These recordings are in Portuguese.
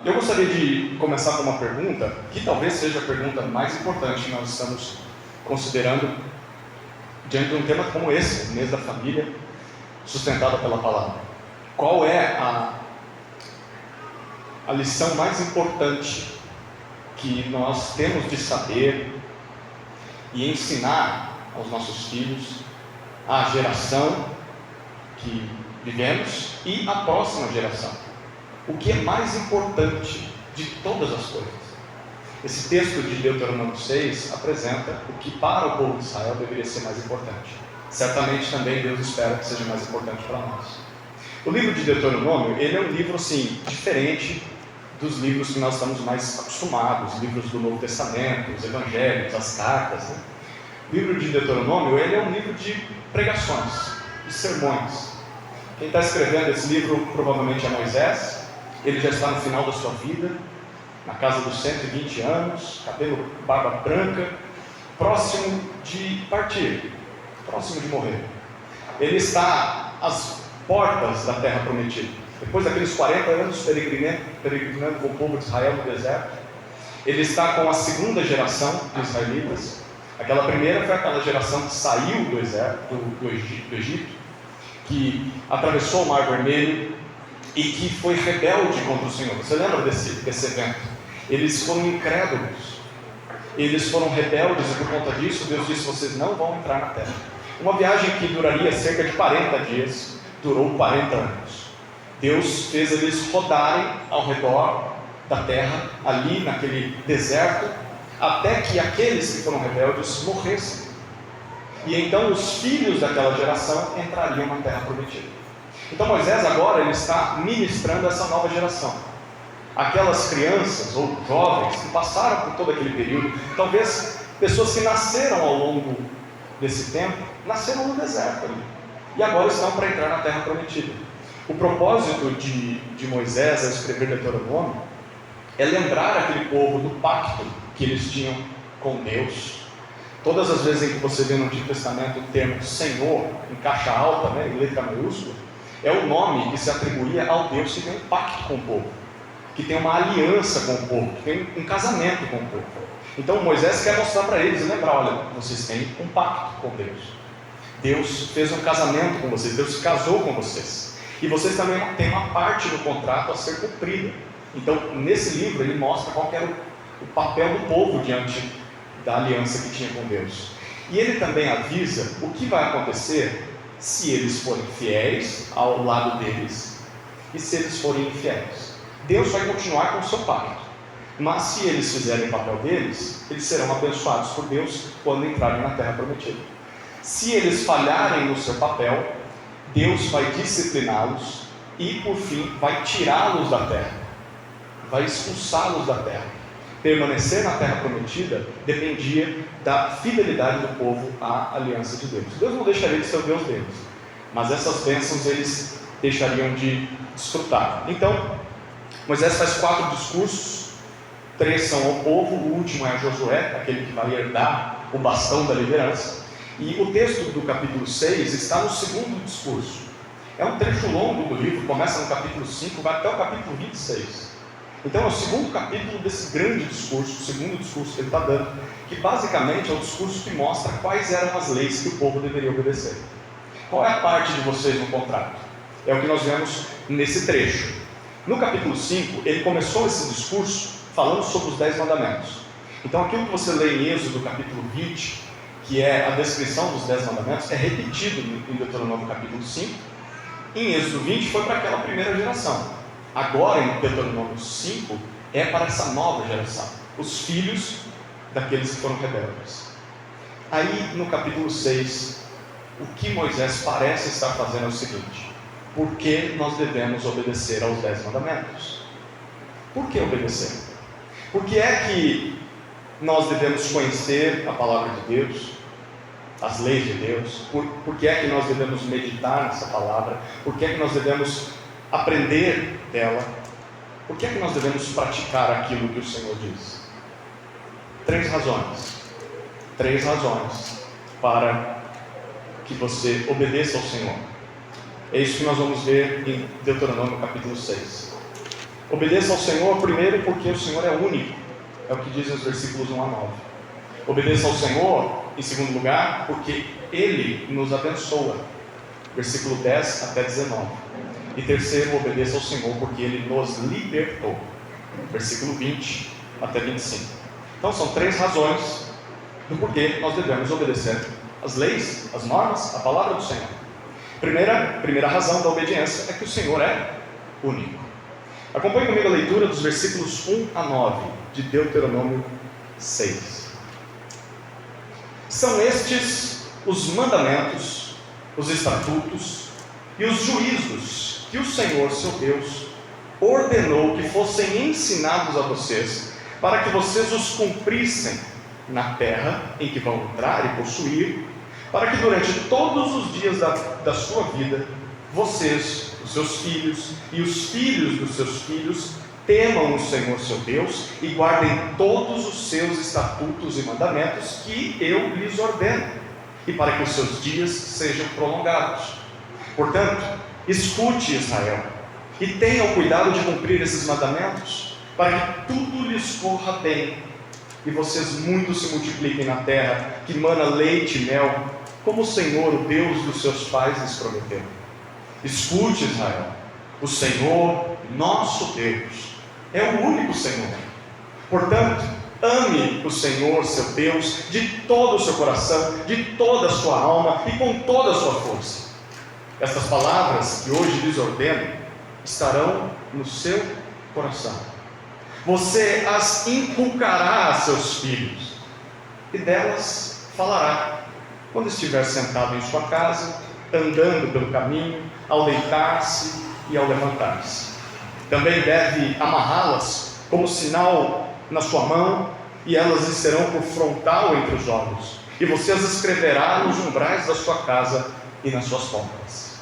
Eu gostaria de começar com uma pergunta, que talvez seja a pergunta mais importante que nós estamos considerando diante de um tema como esse, o mês da família, sustentada pela palavra. Qual é a lição mais importante que nós temos de saber e ensinar aos nossos filhos, à geração que vivemos e à próxima geração? O que é mais importante de todas as coisas? Esse texto de Deuteronômio 6 apresenta o que para o povo de Israel deveria ser mais importante. Certamente também Deus espera que seja mais importante para nós. O livro de Deuteronômio, ele é um livro assim, diferente dos livros que nós estamos mais acostumados, livros do Novo Testamento, os evangelhos, as cartas, né? O livro de Deuteronômio, ele é um livro de pregações, de sermões. Quem está escrevendo esse livro provavelmente é Moisés. Ele já está no final da sua vida, na casa dos 120 anos, cabelo, barba branca, próximo de partir, próximo de morrer. Ele está às portas da terra prometida. Depois daqueles 40 anos peregrinando com o povo de Israel no deserto, ele está com a segunda geração de israelitas. Aquela primeira foi aquela geração que saiu do Egito, que atravessou o Mar Vermelho e que foi rebelde contra o Senhor. Você lembra desse evento? Eles foram incrédulos, eles foram rebeldes, e por conta disso Deus disse: vocês não vão entrar na terra. Uma viagem que duraria cerca de 40 dias, durou 40 anos. Deus fez eles rodarem ao redor da terra, ali naquele deserto, até que aqueles que foram rebeldes morressem. E então os filhos daquela geração entrariam na terra prometida. Então Moisés agora ele está ministrando essa nova geração. Aquelas crianças ou jovens que passaram por todo aquele período, talvez pessoas que nasceram ao longo desse tempo, nasceram no deserto ali, e agora estão para entrar na terra prometida. O propósito de Moisés ao escrever Deuteronômio é lembrar aquele povo do pacto que eles tinham com Deus. Todas as vezes em que você vê no Antigo Testamento o termo Senhor em caixa alta, né, em letra maiúscula, é o nome que se atribuía ao Deus que tem um pacto com o povo, que tem uma aliança com o povo, que tem um casamento com o povo. Então Moisés quer mostrar para eles e lembrar: olha, vocês têm um pacto com Deus. Deus fez um casamento com vocês, Deus se casou com vocês. E vocês também têm uma parte do contrato a ser cumprida. Então, nesse livro, ele mostra qual era o papel do povo diante da aliança que tinha com Deus. E ele também avisa o que vai acontecer se eles forem fiéis ao lado deles e se eles forem infiéis. Deus vai continuar com o seu pacto, mas se eles fizerem o papel deles, eles serão abençoados por Deus quando entrarem na terra prometida. Se eles falharem no seu papel, Deus vai discipliná-los e, por fim, vai tirá-los da terra, vai expulsá-los da terra. Permanecer na terra prometida dependia da fidelidade do povo à aliança de Deus. Deus não deixaria de ser o Deus deles, mas essas bênçãos eles deixariam de desfrutar. Então, Moisés faz 4 discursos, 3 são ao povo, o último é a Josué, aquele que vai herdar o bastão da liderança. E o texto do capítulo 6 está no segundo discurso. É um trecho longo do livro, começa no capítulo 5, vai até o capítulo 26. Então é o segundo capítulo desse grande discurso, o segundo discurso que ele está dando, que basicamente é o discurso que mostra quais eram as leis que o povo deveria obedecer. Qual é a parte de vocês no contrato? É o que nós vemos nesse trecho. No capítulo 5, ele começou esse discurso falando sobre os 10 mandamentos. Então aquilo que você lê em Êxodo capítulo 20, que é a descrição dos 10 mandamentos, é repetido em Deuteronômio capítulo 5. Em Êxodo 20 foi para aquela primeira geração. Agora, em Deuteronômio 5, é para essa nova geração, os filhos daqueles que foram rebeldes. Aí, no capítulo 6, o que Moisés parece estar fazendo é o seguinte: por que nós devemos obedecer aos 10 mandamentos? Por que obedecer? Por que é que nós devemos conhecer a palavra de Deus, as leis de Deus? Por que é que nós devemos meditar nessa palavra? Por que é que nós devemos aprender dela? Por que é que nós devemos praticar aquilo que o Senhor diz? 3 razões. 3 razões para que você obedeça ao Senhor. É isso que nós vamos ver em Deuteronômio capítulo 6. Obedeça ao Senhor primeiro porque o Senhor é único. É o que dizem os versículos 1 a 9. Obedeça ao Senhor, em segundo lugar, porque Ele nos abençoa. Versículo 10 até 19. E terceiro, obedeça ao Senhor porque Ele nos libertou. Versículo 20 até 25. Então são 3 razões do porquê nós devemos obedecer as leis, as normas, a palavra do Senhor. Primeira razão da obediência é que o Senhor é único. Acompanhe comigo a leitura dos versículos 1 a 9 de Deuteronômio 6. São estes os mandamentos, os estatutos e os juízos que o Senhor, seu Deus, ordenou que fossem ensinados a vocês, para que vocês os cumprissem na terra em que vão entrar e possuir, para que durante todos os dias da sua vida, vocês, os seus filhos e os filhos dos seus filhos, temam o Senhor seu Deus e guardem todos os seus estatutos e mandamentos que eu lhes ordeno, e para que os seus dias sejam prolongados. Portanto, escute, Israel, e tenha o cuidado de cumprir esses mandamentos, para que tudo lhes corra bem, e vocês muito se multipliquem na terra, que mana leite e mel, como o Senhor, o Deus dos seus pais, lhes prometeu. Escute, Israel, o Senhor, nosso Deus, é o único Senhor. Portanto, ame o Senhor, seu Deus, de todo o seu coração, de toda a sua alma e com toda a sua força. Estas palavras que hoje lhes ordeno estarão no seu coração. Você as inculcará a seus filhos, e delas falará, quando estiver sentado em sua casa, andando pelo caminho, ao deitar-se e ao levantar-se. Também deve amarrá-las como sinal na sua mão, e elas lhe serão por frontal entre os olhos, e você as escreverá nos umbrais da sua casa e nas suas portas.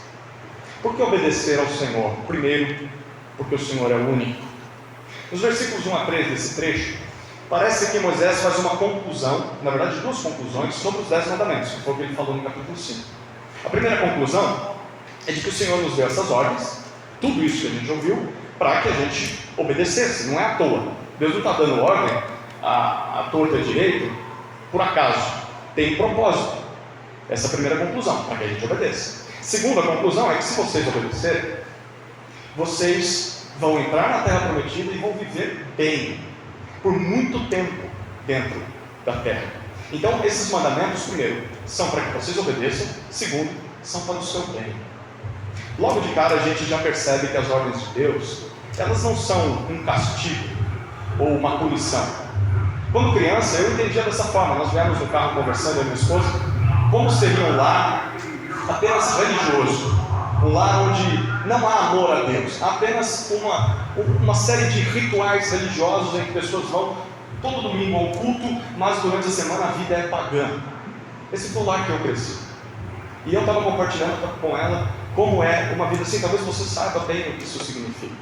Por que obedecer ao Senhor? Primeiro, porque o Senhor é único. Nos versículos 1 a 3 desse trecho, parece que Moisés faz uma conclusão, na verdade 2 conclusões, sobre os 10 mandamentos, que foi o que ele falou no capítulo 5. A primeira conclusão é de que o Senhor nos deu essas ordens, tudo isso que a gente ouviu, para que a gente obedecesse, não é à toa. Deus não está dando ordem à torta direito por acaso, tem propósito. Essa é a primeira conclusão, para que a gente obedeça. Segunda conclusão é que se vocês obedecerem, vocês vão entrar na terra prometida e vão viver bem, por muito tempo dentro da terra. Então esses mandamentos, primeiro, são para que vocês obedeçam. Segundo, são para o seu bem. Logo de cara a gente já percebe que as ordens de Deus, elas não são um castigo ou uma punição. Quando criança eu entendia dessa forma. Nós viemos no carro conversando, eu e minha esposa, como seria um lar apenas religioso, um lar onde não há amor a Deus, há apenas uma série de rituais religiosos em que pessoas vão todo domingo ao culto, mas durante a semana a vida é pagã. Esse foi o lar que eu cresci, e eu estava compartilhando com ela como é uma vida assim. Talvez você saiba bem o que isso significa.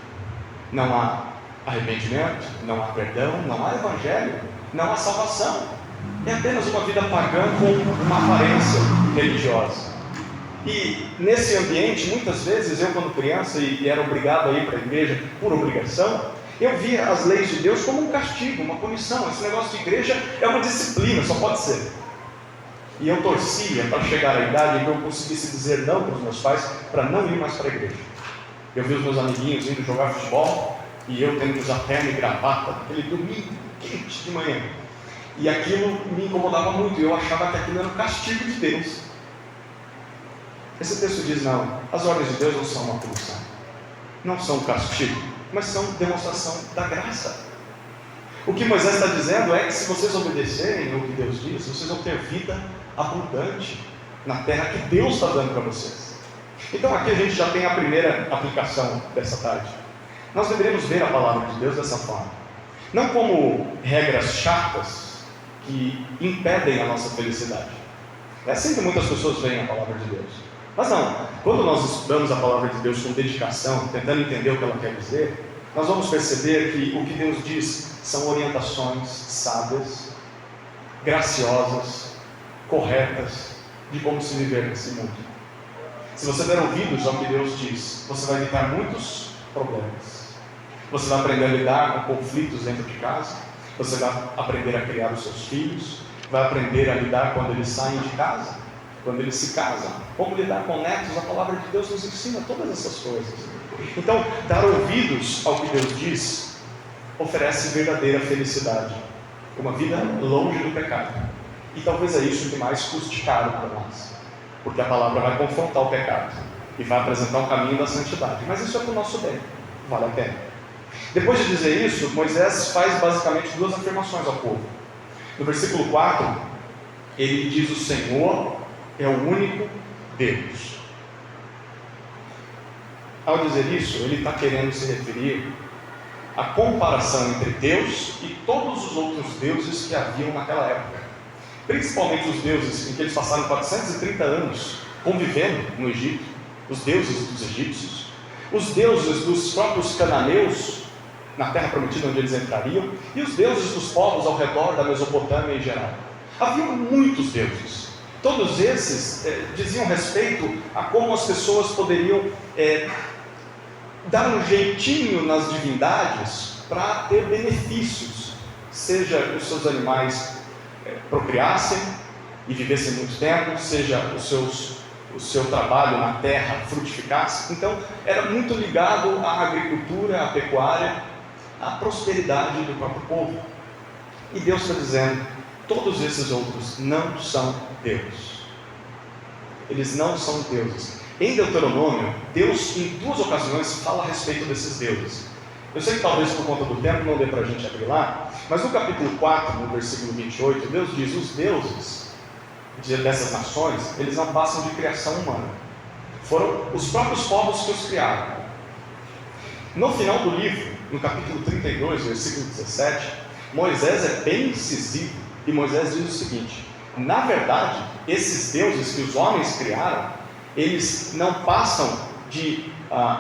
Não há arrependimento, não há perdão, não há evangelho, não há salvação. É apenas uma vida pagã com uma aparência religiosa. E nesse ambiente, muitas vezes, eu quando criança e era obrigado a ir para a igreja por obrigação, eu via as leis de Deus como um castigo, uma punição. Esse negócio de igreja é uma disciplina, só pode ser. E eu torcia para chegar à idade em que eu conseguisse dizer não para os meus pais, para não ir mais para a igreja. Eu vi os meus amiguinhos indo jogar futebol, e eu tendo que usar terno e gravata, aquele domingo quente de manhã. E aquilo me incomodava muito, e eu achava que aquilo era um castigo de Deus. Esse texto diz, não, as ordens de Deus não são uma punição, não são um castigo, mas são demonstração da graça. O que Moisés está dizendo é que se vocês obedecerem ao que Deus diz, vocês vão ter vida abundante na terra que Deus está dando para vocês. Então aqui a gente já tem a primeira aplicação dessa tarde. Nós deveríamos ver a palavra de Deus dessa forma, não como regras chatas que impedem a nossa felicidade. É assim que muitas pessoas veem a palavra de Deus. Mas não, quando nós estudamos a palavra de Deus com dedicação, tentando entender o que ela quer dizer, nós vamos perceber que o que Deus diz são orientações sábias, graciosas, corretas, de como se viver nesse mundo. Se você der ouvidos ao que Deus diz, você vai evitar muitos problemas. Você vai aprender a lidar com conflitos dentro de casa. Você vai aprender a criar os seus filhos. Vai aprender a lidar quando eles saem de casa, quando eles se casam. Como lidar com netos. A palavra de Deus nos ensina todas essas coisas. Então, dar ouvidos ao que Deus diz oferece verdadeira felicidade. Uma vida longe do pecado. E talvez é isso que mais custe caro para nós. Porque a palavra vai confrontar o pecado e vai apresentar um caminho da santidade. Mas isso é para o nosso bem. Vale a pena. Depois de dizer isso, Moisés faz basicamente duas afirmações ao povo. No versículo 4, ele diz: o Senhor é o único Deus. Ao dizer isso, ele está querendo se referir à comparação entre Deus e todos os outros deuses que haviam naquela época. Principalmente os deuses em que eles passaram 430 anos convivendo no Egito, os deuses dos egípcios, os deuses dos próprios cananeus, na terra prometida onde eles entrariam, e os deuses dos povos ao redor da Mesopotâmia em geral. Havia muitos deuses. Todos esses diziam respeito a como as pessoas poderiam dar um jeitinho nas divindades para ter benefícios, seja os seus animais procriassem e vivessem muito tempo, seja o seu trabalho na terra frutificasse. Então era muito ligado à agricultura, à pecuária, à prosperidade do próprio povo. E Deus está dizendo: todos esses outros não são Deus. Eles não são deuses. Em Deuteronômio, Deus em duas ocasiões fala a respeito desses deuses. Eu sei que talvez por conta do tempo não dê para a gente abrir lá, mas no capítulo 4, no versículo 28, Deus diz: os deuses dessas nações, eles não passam de criação humana. Foram os próprios povos que os criaram. No final do livro, no capítulo 32, versículo 17, Moisés é bem incisivo e Moisés diz o seguinte: na verdade, esses deuses que os homens criaram, eles não passam de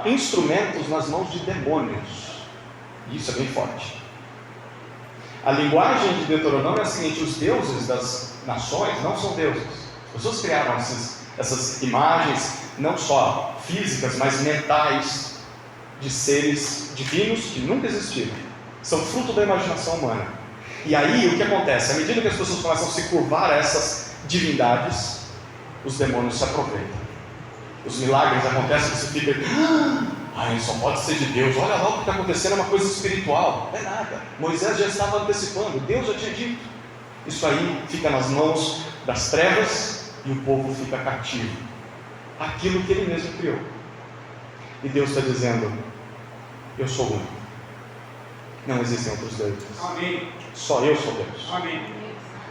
instrumentos nas mãos de demônios. Isso é bem forte. A linguagem de Deuteronômio é a seguinte: os deuses das nações não são deuses. As pessoas criaram essas imagens, não só físicas, mas mentais, de seres divinos que nunca existiram. São fruto da imaginação humana. E aí o que acontece? À medida que as pessoas começam a se curvar a essas divindades, os demônios se aproveitam. Os milagres acontecem, você fica: só pode ser de Deus. Olha lá o que está acontecendo, é uma coisa espiritual. Não é nada. Moisés já estava antecipando, Deus já tinha dito. Isso aí fica nas mãos das trevas e o povo fica cativo. Aquilo que ele mesmo criou. E Deus está dizendo: eu sou o único. Não existem outros deuses. Amém. Só eu sou Deus. Amém.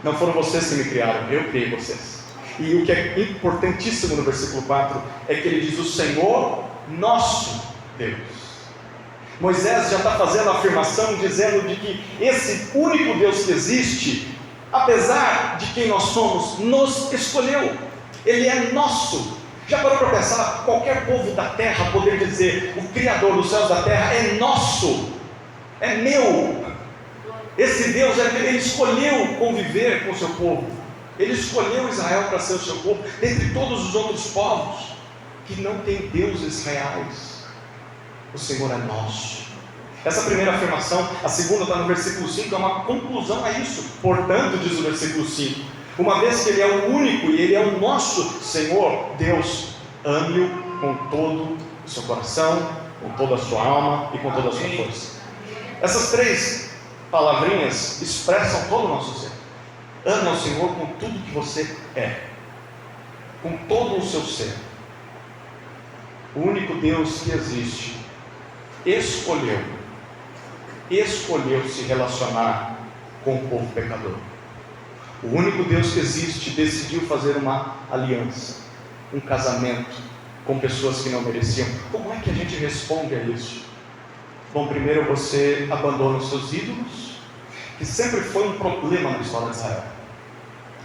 Não foram vocês que me criaram, eu criei vocês. E o que é importantíssimo no versículo 4 é que ele diz: o Senhor nosso Deus. Moisés já está fazendo a afirmação dizendo de que esse único Deus que existe, apesar de quem nós somos, nos escolheu. Ele é nosso. Já parou para pensar, qualquer povo da terra poder dizer: o Criador dos céus e da terra é nosso, é meu. Esse Deus, ele escolheu conviver com o seu povo. Ele escolheu Israel para ser o seu povo, dentre todos os outros povos que não têm deuses reais. O Senhor é nosso. Essa primeira afirmação, a segunda está no versículo 5, é uma conclusão a isso. Portanto, diz o versículo 5, uma vez que Ele é o único e Ele é o nosso Senhor, Deus, ame-o com todo o seu coração, com toda a sua alma e com toda a sua força. Essas três palavrinhas expressam todo o nosso ser. Ame ao Senhor com tudo que você é, com todo o seu ser. O único Deus que existe escolheu se relacionar com o povo pecador. O único Deus que existe decidiu fazer uma aliança, um casamento com pessoas que não mereciam. Como é que a gente responde a isso? Bom, primeiro você abandona os seus ídolos, que sempre foi um problema na história de Israel.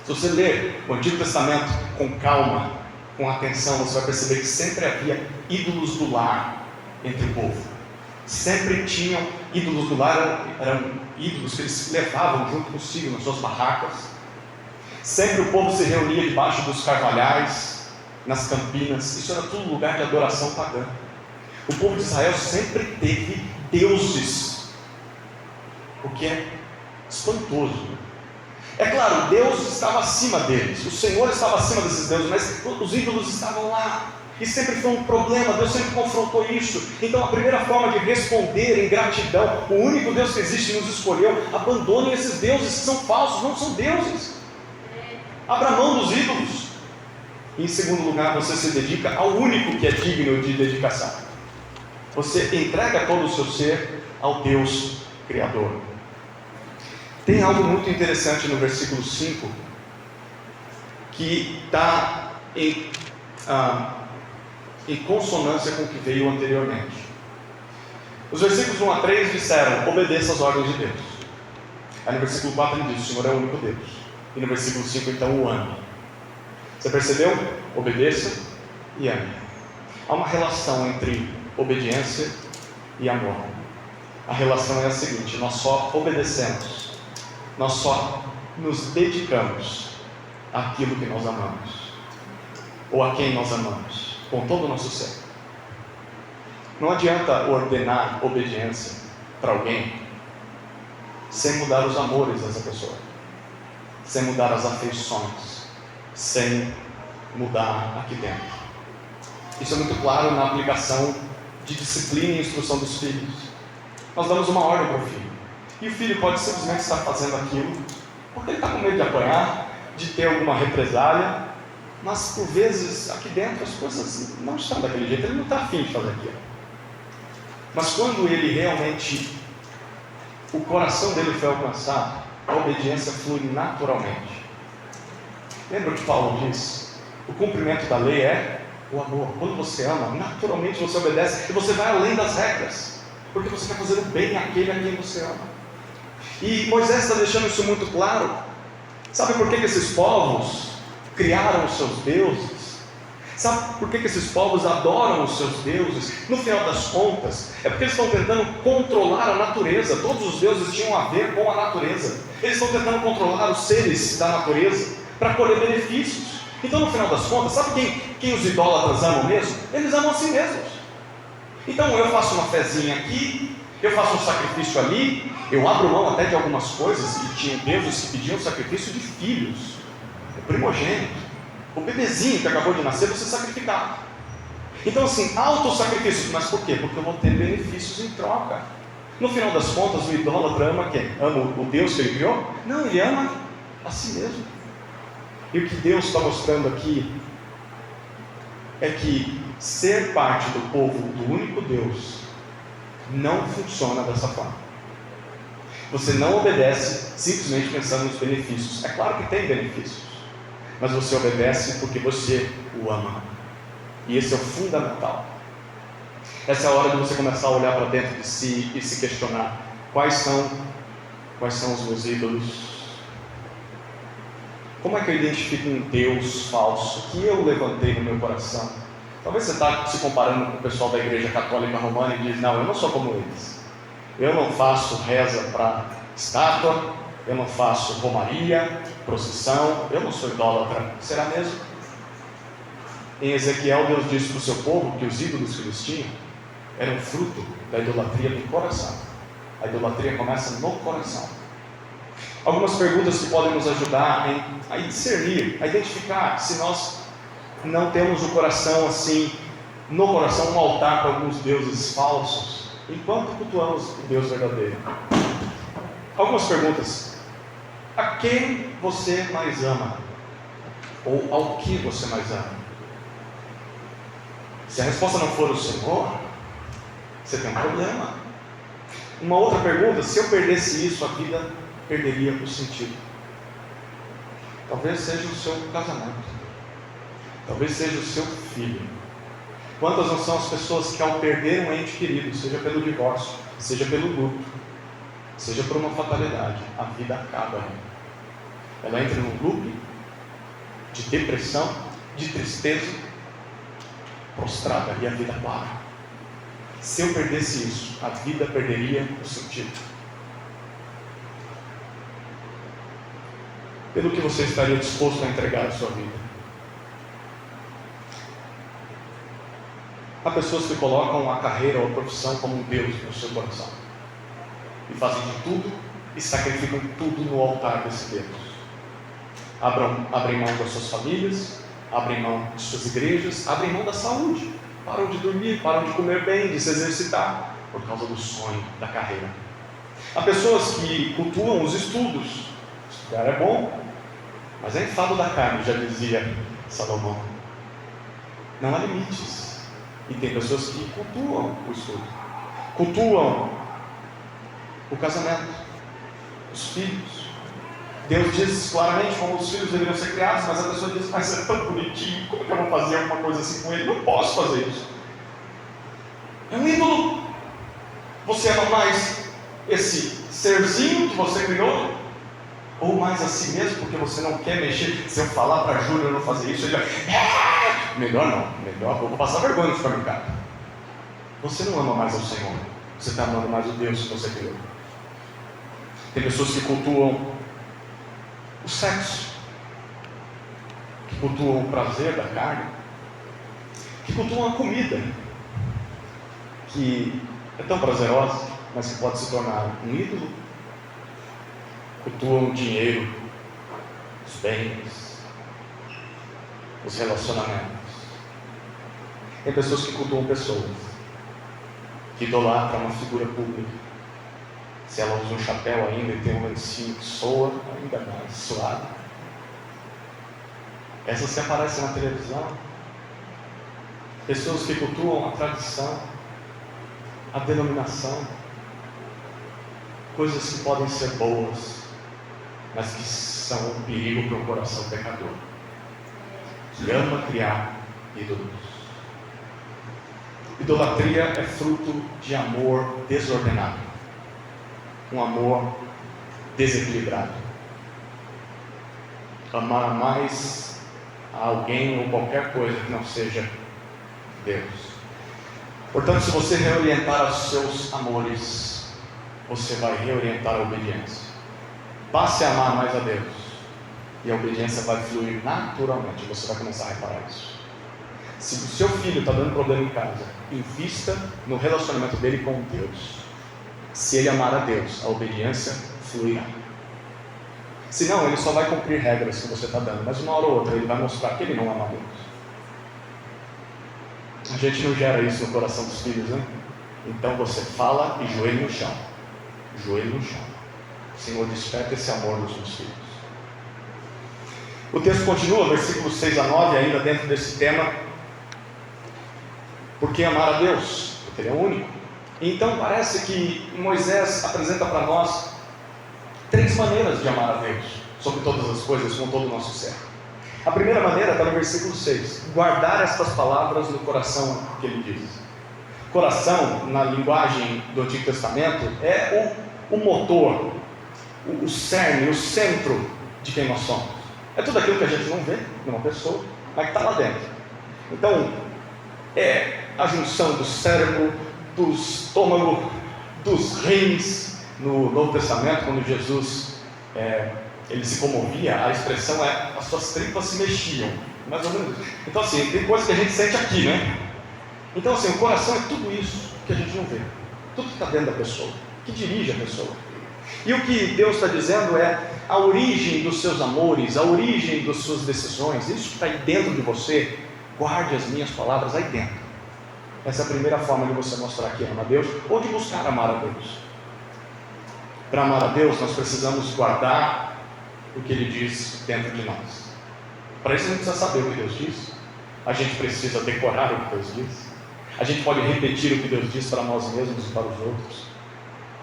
Se você ler o Antigo Testamento com calma, com atenção, você vai perceber que sempre havia ídolos do lar entre o povo. Sempre tinham ídolos do lar, eram ídolos que eles levavam junto consigo nas suas barracas. Sempre o povo se reunia debaixo dos carvalhais, nas campinas. Isso era tudo lugar de adoração pagã. O povo de Israel sempre teve deuses, o que é espantoso. É claro, Deus estava acima deles, o Senhor estava acima desses deuses, mas os ídolos estavam lá, e sempre foi um problema. Deus sempre confrontou isso. Então a primeira forma de responder em gratidão: o único Deus que existe nos escolheu. Abandonem esses deuses que são falsos, não são deuses. Abra mão dos ídolos. E em segundo lugar, você se dedica ao único que é digno de dedicação. Você entrega todo o seu ser ao Deus Criador. Tem algo muito interessante no versículo 5, que está em consonância com o que veio anteriormente. Os versículos 1 a 3 disseram: obedeça às ordens de Deus. Aí no versículo 4 ele diz: o Senhor é o único Deus. E no versículo 5 então o ame. Você percebeu? Obedeça e ame. Há uma relação entre obediência e amor. A relação é a seguinte: nós só obedecemos, nós só nos dedicamos àquilo que nós amamos, ou a quem nós amamos, com todo o nosso ser. Não adianta ordenar obediência para alguém sem mudar os amores dessa pessoa, sem mudar as afeições, sem mudar aqui dentro. Isso é muito claro na aplicação de disciplina e instrução dos filhos. Nós damos uma ordem para o filho, e o filho pode simplesmente estar fazendo aquilo porque ele está com medo de apanhar, de ter alguma represália, mas por vezes aqui dentro as coisas não estão daquele jeito, ele não está afim de fazer aquilo. Mas quando ele realmente, o coração dele foi alcançado, a obediência flui naturalmente. Lembra que Paulo diz? O cumprimento da lei é o amor. Quando você ama, naturalmente você obedece, e você vai além das regras, porque você quer fazer o bem àquele a quem você ama. E Moisés está deixando isso muito claro. Sabe por que esses povos criaram os seus deuses? Sabe por que esses povos adoram os seus deuses? No final das contas, é porque eles estão tentando controlar a natureza. Todos os deuses tinham a ver com a natureza. Eles estão tentando controlar os seres da natureza para colher benefícios. Então, no final das contas, sabe quem os idólatras amam mesmo? Eles amam a si mesmos. Então, eu faço uma fezinha aqui, eu faço um sacrifício ali, eu abro mão até de algumas coisas, e tinha deuses que pediam sacrifício de filhos, primogênito. O bebezinho que acabou de nascer, você sacrificava. Então assim, autossacrifício. Mas por quê? Porque eu vou ter benefícios em troca. No final das contas, o idólatra ama quem? Ama o Deus que ele criou? Não, ele ama a si mesmo. E o que Deus está mostrando aqui é que ser parte do povo do único Deus não funciona dessa forma. Você não obedece simplesmente pensando nos benefícios. É claro que tem benefícios, mas você obedece porque você o ama. E esse é o fundamental. Essa é a hora de você começar a olhar para dentro de si e se questionar: quais são os meus ídolos? Como é que eu identifico um Deus falso que eu levantei no meu coração? Talvez você está se comparando com o pessoal da Igreja Católica Romana e diz: não, eu não sou como eles. Eu não faço reza para estátua, eu não faço romaria, procissão, eu não sou idólatra. Será mesmo? Em Ezequiel, Deus disse para o seu povo que os ídolos que eles tinham eram fruto da idolatria do coração. A idolatria começa no coração. Algumas perguntas que podem nos ajudar a discernir, a identificar se nós não temos o coração assim, no coração um altar para alguns deuses falsos, enquanto cultuamos o Deus verdadeiro. Algumas perguntas: a quem você mais ama? Ou ao que você mais ama? Se a resposta não for o Senhor, você tem um problema. Uma outra pergunta: se eu perdesse isso, a vida perderia o sentido. Talvez seja o seu casamento, talvez seja o seu filho. Quantas não são as pessoas que, ao perder um ente querido, seja pelo divórcio, seja pelo luto, seja por uma fatalidade, a vida acaba. Ela entra num loop de depressão, de tristeza, prostrada, e a vida para. Se eu perdesse isso, a vida perderia o sentido. Pelo que você estaria disposto a entregar a sua vida? Há pessoas que colocam a carreira ou a profissão como um Deus no seu coração. E fazem de tudo e sacrificam tudo no altar desse Deus. Abrem mão das suas famílias, abrem mão de suas igrejas, abrem mão da saúde. Param de dormir, param de comer bem, de se exercitar, por causa do sonho, da carreira. Há pessoas que cultuam os estudos. Estudar é bom, mas é enfado da carne, já dizia Salomão. Não há limites. E tem pessoas que cultuam o estudo, cultuam o casamento, os filhos. Deus diz claramente como os filhos deveriam ser criados, mas a pessoa diz, mas é tão bonitinho, como que eu vou fazer alguma coisa assim com ele? Não posso fazer isso. É um ídolo. Você ama mais esse serzinho que você criou, ou mais a si mesmo, porque você não quer mexer? Se eu falar para a Júlia não fazer isso, ele vai, melhor não, melhor eu vou passar vergonha no supermercado. Você não ama mais ao Senhor, você está amando mais o Deus que você criou. Tem pessoas que cultuam o sexo, que cultuam o prazer da carne, que cultuam a comida, que é tão prazerosa, mas que pode se tornar um ídolo. Cultuam o dinheiro, os bens, os relacionamentos. Tem pessoas que cultuam pessoas, que idolatram uma figura pública. Se ela usa um chapéu ainda e tem um lencinho que soa, ainda mais suado. Essas que aparecem na televisão. Pessoas que cultuam a tradição, a denominação. Coisas que podem ser boas, mas que são um perigo para o coração pecador, que ama criar ídolos. Idolatria é fruto de amor desordenado, um amor desequilibrado. Amar mais a alguém ou qualquer coisa que não seja Deus. Portanto, se você reorientar os seus amores, você vai reorientar a obediência. Passe a amar mais a Deus, e a obediência vai fluir naturalmente. Você vai começar a reparar isso. Se o seu filho está dando problema em casa, invista no relacionamento dele com Deus. Se ele amar a Deus, a obediência fluirá. Senão, ele só vai cumprir regras que você está dando, mas uma hora ou outra ele vai mostrar que ele não ama a Deus. A gente não gera isso no coração dos filhos, né? Então você fala e joelho no chão. Joelho no chão. Senhor, desperta esse amor dos meus filhos. O texto continua, versículos 6 a 9, ainda dentro desse tema. Por que amar a Deus? Porque Ele é único. Então parece que Moisés apresenta para nós 3 maneiras de amar a Deus, sobre todas as coisas, com todo o nosso ser. A primeira maneira está no versículo 6. Guardar estas palavras no coração, que ele diz. Coração, na linguagem do Antigo Testamento, é o motor, o cerne, o centro de quem nós somos. É tudo aquilo que a gente não vê numa pessoa, mas que está lá dentro. Então, é a junção do cérebro, do estômago, dos rins. No Novo Testamento, quando Jesus ele se comovia, a expressão é: as suas tripas se mexiam, mais ou menos. Então assim, tem coisas que a gente sente aqui, né? Então assim, o coração é tudo isso que a gente não vê, tudo que está dentro da pessoa, que dirige a pessoa. E o que Deus está dizendo é a origem dos seus amores, a origem das suas decisões, isso que está aí dentro de você. Guarde as minhas palavras aí dentro. Essa é a primeira forma de você mostrar que ama a Deus, ou de buscar amar a Deus. Para amar a Deus, nós precisamos guardar o que Ele diz dentro de nós. Para isso a gente precisa saber o que Deus diz. A gente precisa decorar o que Deus diz. A gente pode repetir o que Deus diz para nós mesmos e para os outros.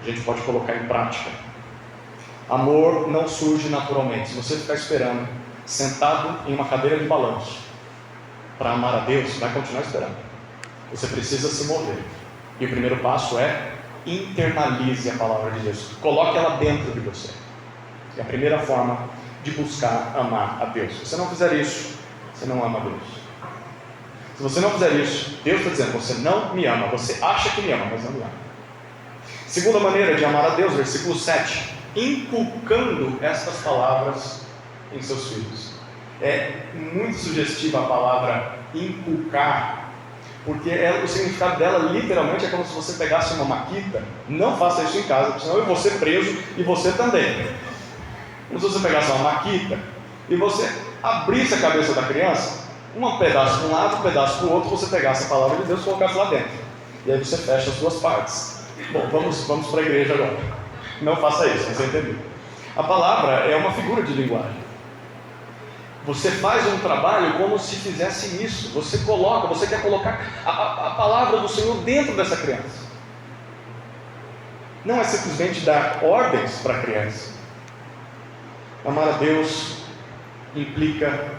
A gente pode colocar em prática. Amor não surge naturalmente. Se você ficar esperando, sentado em uma cadeira de balanço, para amar a Deus, vai continuar esperando. Você precisa se mover. E o primeiro passo é: internalize a palavra de Deus. Coloque ela dentro de você. É a primeira forma de buscar amar a Deus. Se você não fizer isso, você não ama a Deus. Se você não fizer isso, Deus está dizendo: você não me ama. Você acha que me ama, mas não me ama. Segunda maneira de amar a Deus, versículo 7. Inculcando estas palavras em seus filhos. É muito sugestiva a palavra inculcar, porque o significado dela literalmente é como se você pegasse uma maquita. Não faça isso em casa, porque senão eu vou ser preso e você também. Como se você pegasse uma maquita e você abrisse a cabeça da criança, um pedaço para um lado, um pedaço para o outro, você pegasse a palavra de Deus e colocasse lá dentro. E aí você fecha as duas partes. Bom, vamos para a igreja agora. Não faça isso, você entendeu? A palavra é uma figura de linguagem. Você faz um trabalho como se fizesse isso. Você quer colocar a palavra do Senhor dentro dessa criança. Não é simplesmente dar ordens para a criança. Amar a Deus implica,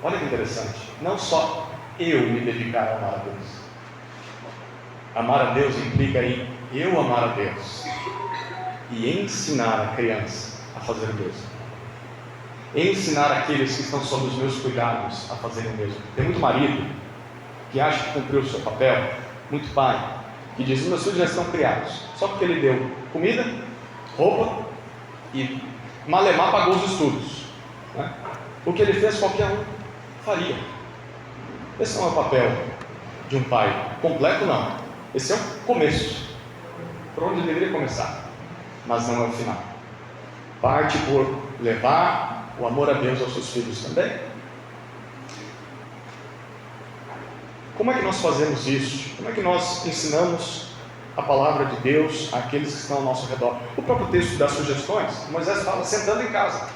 olha que interessante, não só eu me dedicar a amar a Deus. Amar a Deus implica em eu amar a Deus e ensinar a criança a fazer o mesmo. Ensinar aqueles que estão sob os meus cuidados a fazerem o mesmo. Tem muito marido que acha que cumpriu o seu papel, muito pai que diz: meus filhos já estão criados, só porque ele deu comida, roupa e malemar pagou os estudos, né? O que ele fez qualquer um faria. Esse não é o papel de um pai completo, não. Esse é o começo, por onde deveria começar, mas não é o final. Parte por levar o amor a Deus aos seus filhos também. Como é que nós fazemos isso? Como é que nós ensinamos a palavra de Deus àqueles que estão ao nosso redor? O próprio texto dá sugestões. Moisés fala sentando em casa.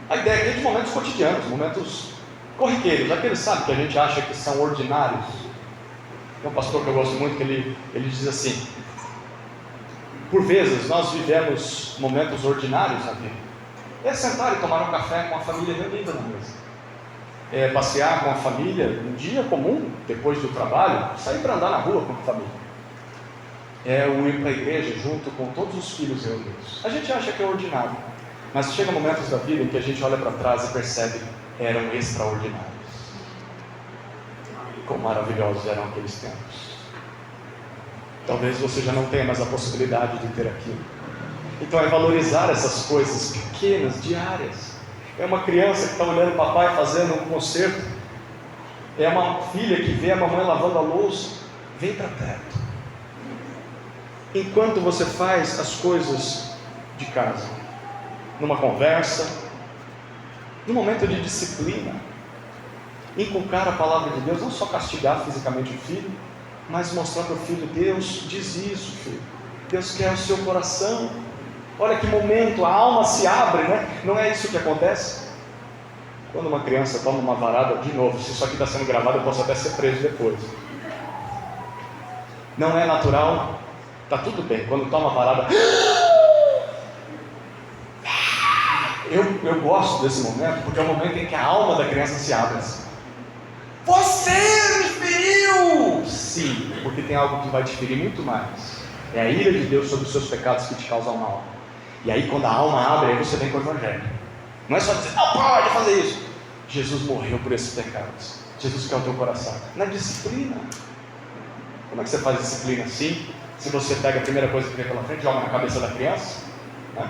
A ideia aqui é de momentos cotidianos, momentos corriqueiros, aqueles, sabe, que a gente acha que são ordinários. Tem um pastor que eu gosto muito que ele diz assim: por vezes nós vivemos momentos ordinários na vida. É sentar e tomar um café com a família reunida na mesa. É passear com a família, um dia comum, depois do trabalho, sair para andar na rua com a família. É o ir para a igreja junto com todos os filhos reunidos. A gente acha que é ordinário, mas chega momentos da vida em que a gente olha para trás e percebe que eram extraordinários. Quão maravilhosos eram aqueles tempos. Talvez você já não tenha mais a possibilidade de ter aquilo. Então é valorizar essas coisas pequenas, diárias. É uma criança que está olhando o papai fazendo um concerto. É uma filha que vê a mamãe lavando a louça. Vem para perto. Enquanto você faz as coisas de casa, numa conversa, num momento de disciplina, inculcar a palavra de Deus, não só castigar fisicamente o filho, mas mostrar para o filho: Deus diz isso, filho. Deus quer o seu coração. Olha que momento, a alma se abre, né? Não é isso que acontece? Quando uma criança toma uma varada, de novo, se isso aqui está sendo gravado, eu posso até ser preso depois. Não é natural, está tudo bem. Quando toma varada, eu gosto desse momento, porque é o momento em que a alma da criança se abre assim. Você me feriu! Sim, porque tem algo que vai te ferir muito mais. É a ira de Deus sobre os seus pecados que te causam mal. E aí quando a alma abre, aí você vem com o evangelho. Não é só dizer: não pode fazer isso. Jesus morreu por esses pecados. Jesus quer o teu coração. Na disciplina. Como é que você faz disciplina assim? Se você pega a primeira coisa que vem pela frente, joga na cabeça da criança, né?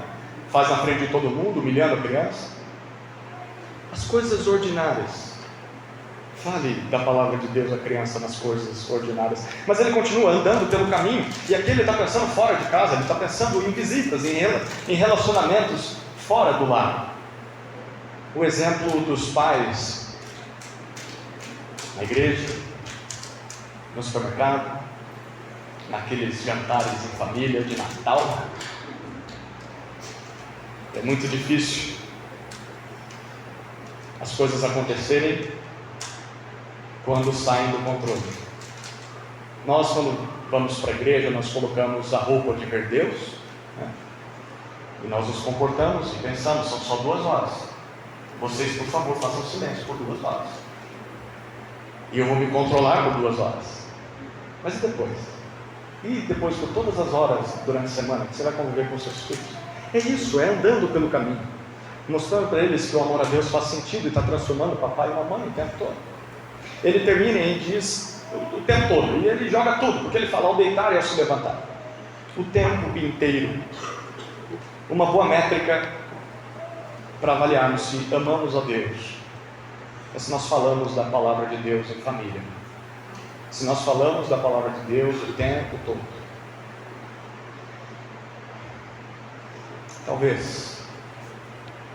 Faz na frente de todo mundo, humilhando a criança. As coisas ordinárias. Fale da palavra de Deus à criança nas coisas ordinárias. Mas ele continua andando pelo caminho. E aqui ele está pensando fora de casa. Ele está pensando em visitas, em relacionamentos fora do lar. O exemplo dos pais na igreja, no supermercado, naqueles jantares em família de Natal. É muito difícil as coisas acontecerem quando saem do controle. Nós, quando vamos para a igreja, nós colocamos a roupa de ver Deus, né? E nós nos comportamos e pensamos: são só 2 horas. Vocês, por favor, façam silêncio por 2 horas. E eu vou me controlar por 2 horas. Mas e depois? E depois, por todas as horas durante a semana que você vai conviver com seus filhos? É isso, é andando pelo caminho, mostrando para eles que o amor a Deus faz sentido e está transformando o papai e a mamãe o tempo todo. Ele termina e diz o tempo todo, e ele joga tudo, porque ele fala ao deitar e ao se levantar, o tempo inteiro. Uma boa métrica para avaliarmos se amamos a Deus é se nós falamos da palavra de Deus em família. Se nós falamos da palavra de Deus o tempo todo. Talvez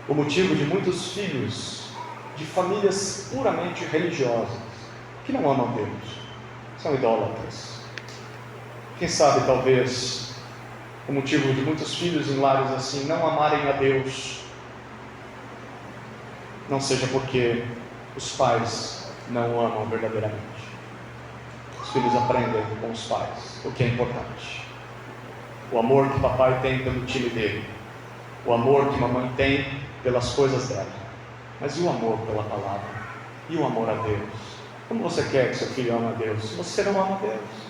o motivo de muitos filhos de famílias puramente religiosas, que não amam Deus, são idólatras. Quem sabe, talvez, o motivo de muitos filhos em lares assim não amarem a Deus, não seja porque os pais não amam verdadeiramente. Os filhos aprendem com os pais o que é importante. O amor que papai tem pelo time dele, o amor que mamãe tem pelas coisas dela, mas e o amor pela palavra? E o amor a Deus? Como você quer que seu filho ame a Deus se você não ama a Deus?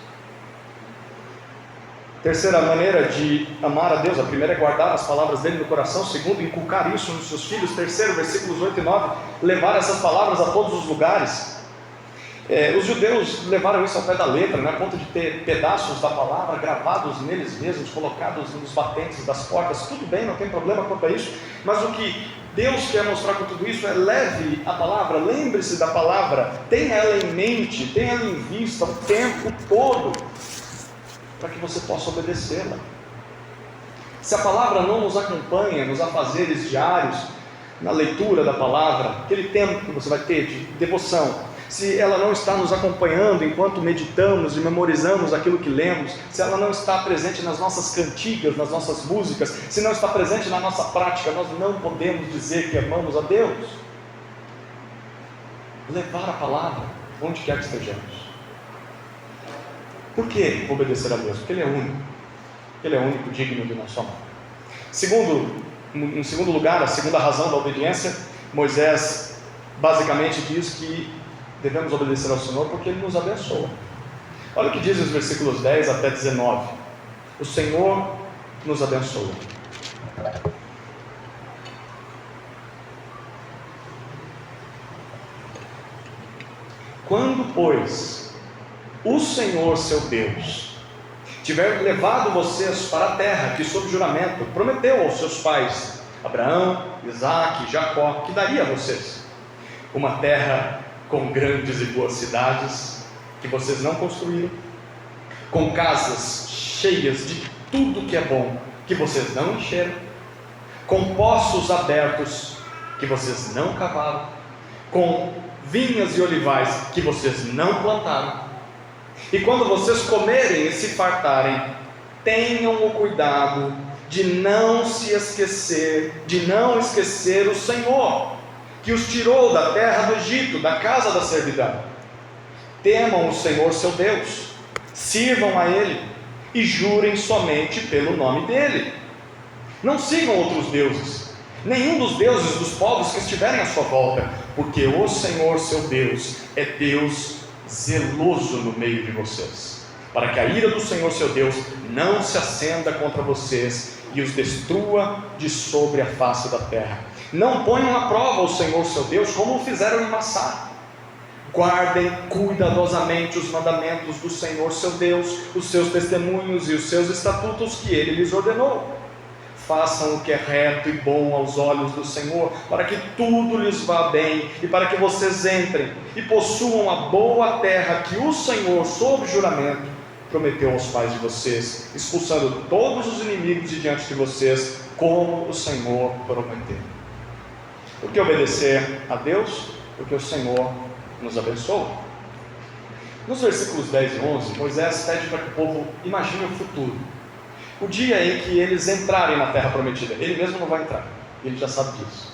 Terceira maneira de amar a Deus: a primeira é guardar as palavras dele no coração. Segundo, inculcar isso nos seus filhos. Terceiro, versículos 8 e 9, levar essas palavras a todos os lugares. Os judeus levaram isso ao pé da letra, a ponto de ter pedaços da palavra gravados neles mesmos, colocados nos batentes das portas. Tudo bem, não tem problema quanto a isso, mas o que Deus quer mostrar com tudo isso é: leve a palavra, lembre-se da palavra, tenha ela em mente, tenha ela em vista o tempo todo, para que você possa obedecê-la. Se a palavra não nos acompanha nos afazeres diários, na leitura da palavra, aquele tempo que você vai ter de devoção, se ela não está nos acompanhando enquanto meditamos e memorizamos aquilo que lemos, se ela não está presente nas nossas cantigas, nas nossas músicas, se não está presente na nossa prática, nós não podemos dizer que amamos a Deus. Levar a palavra onde quer que estejamos. Por que obedecer a Deus? Porque Ele é único. Ele é único, digno de nosso amor. Em segundo lugar, a segunda razão da obediência, Moisés basicamente diz que devemos obedecer ao Senhor porque Ele nos abençoa. Olha o que diz os versículos 10 até 19. O Senhor nos abençoa. Quando, pois, o Senhor seu Deus tiver levado vocês para a terra que, sob juramento, prometeu aos seus pais, Abraão, Isaque e Jacó, que daria a vocês, uma terra com grandes e boas cidades que vocês não construíram, com casas cheias de tudo que é bom que vocês não encheram, com poços abertos que vocês não cavaram, com vinhas e olivais que vocês não plantaram. E quando vocês comerem e se fartarem, tenham o cuidado de não esquecer o Senhor, que os tirou da terra do Egito, da casa da servidão. Temam o Senhor seu Deus, sirvam a Ele e jurem somente pelo nome dEle. Não sigam outros deuses, nenhum dos deuses dos povos que estiverem à sua volta, porque o Senhor seu Deus é Deus zeloso no meio de vocês, para que a ira do Senhor seu Deus não se acenda contra vocês e os destrua de sobre a face da terra. Não ponham à prova o Senhor seu Deus como o fizeram em Massá. Guardem cuidadosamente os mandamentos do Senhor seu Deus, os seus testemunhos e os seus estatutos que Ele lhes ordenou. Façam o que é reto e bom aos olhos do Senhor, para que tudo lhes vá bem e para que vocês entrem e possuam a boa terra que o Senhor, sob juramento, prometeu aos pais de vocês, expulsando todos os inimigos de diante de vocês, como o Senhor prometeu. Por que obedecer a Deus? Porque o Senhor nos abençoa. Nos versículos 10 e 11, Moisés pede para que o povo imagine o futuro, o dia em que eles entrarem na terra prometida. Ele mesmo não vai entrar, ele já sabe disso.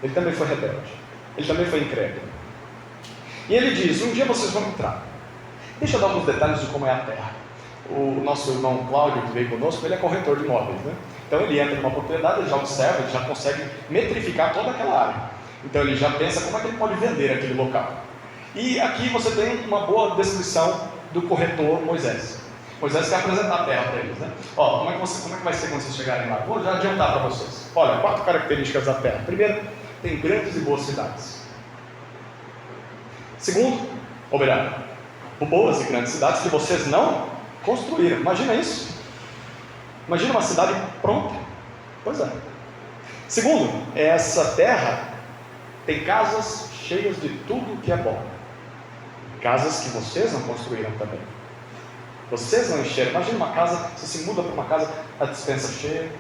Ele também foi rebelde, ele também foi incrédulo. E ele diz: um dia vocês vão entrar. Deixa eu dar alguns detalhes de como é a terra. O nosso irmão Cláudio, que veio conosco, ele é corretor de imóveis, Então ele entra numa propriedade, ele já observa, ele já consegue metrificar toda aquela área. Então ele já pensa como é que ele pode vender aquele local. E aqui você tem uma boa descrição do corretor Moisés. Moisés quer apresentar a terra para eles, como é que vai ser quando vocês chegarem lá? Vou já adiantar para vocês. Olha, 4 características da terra. Primeiro, tem grandes e boas cidades. Segundo, boas e grandes cidades que vocês não construíram. Imagina isso. Imagina uma cidade pronta. Pois é. Segundo, essa terra Tem casas cheias de tudo que é bom. Casas que vocês não construíram também. Vocês não encheram. Imagina uma casa, você se muda para uma casa, a despensa cheia,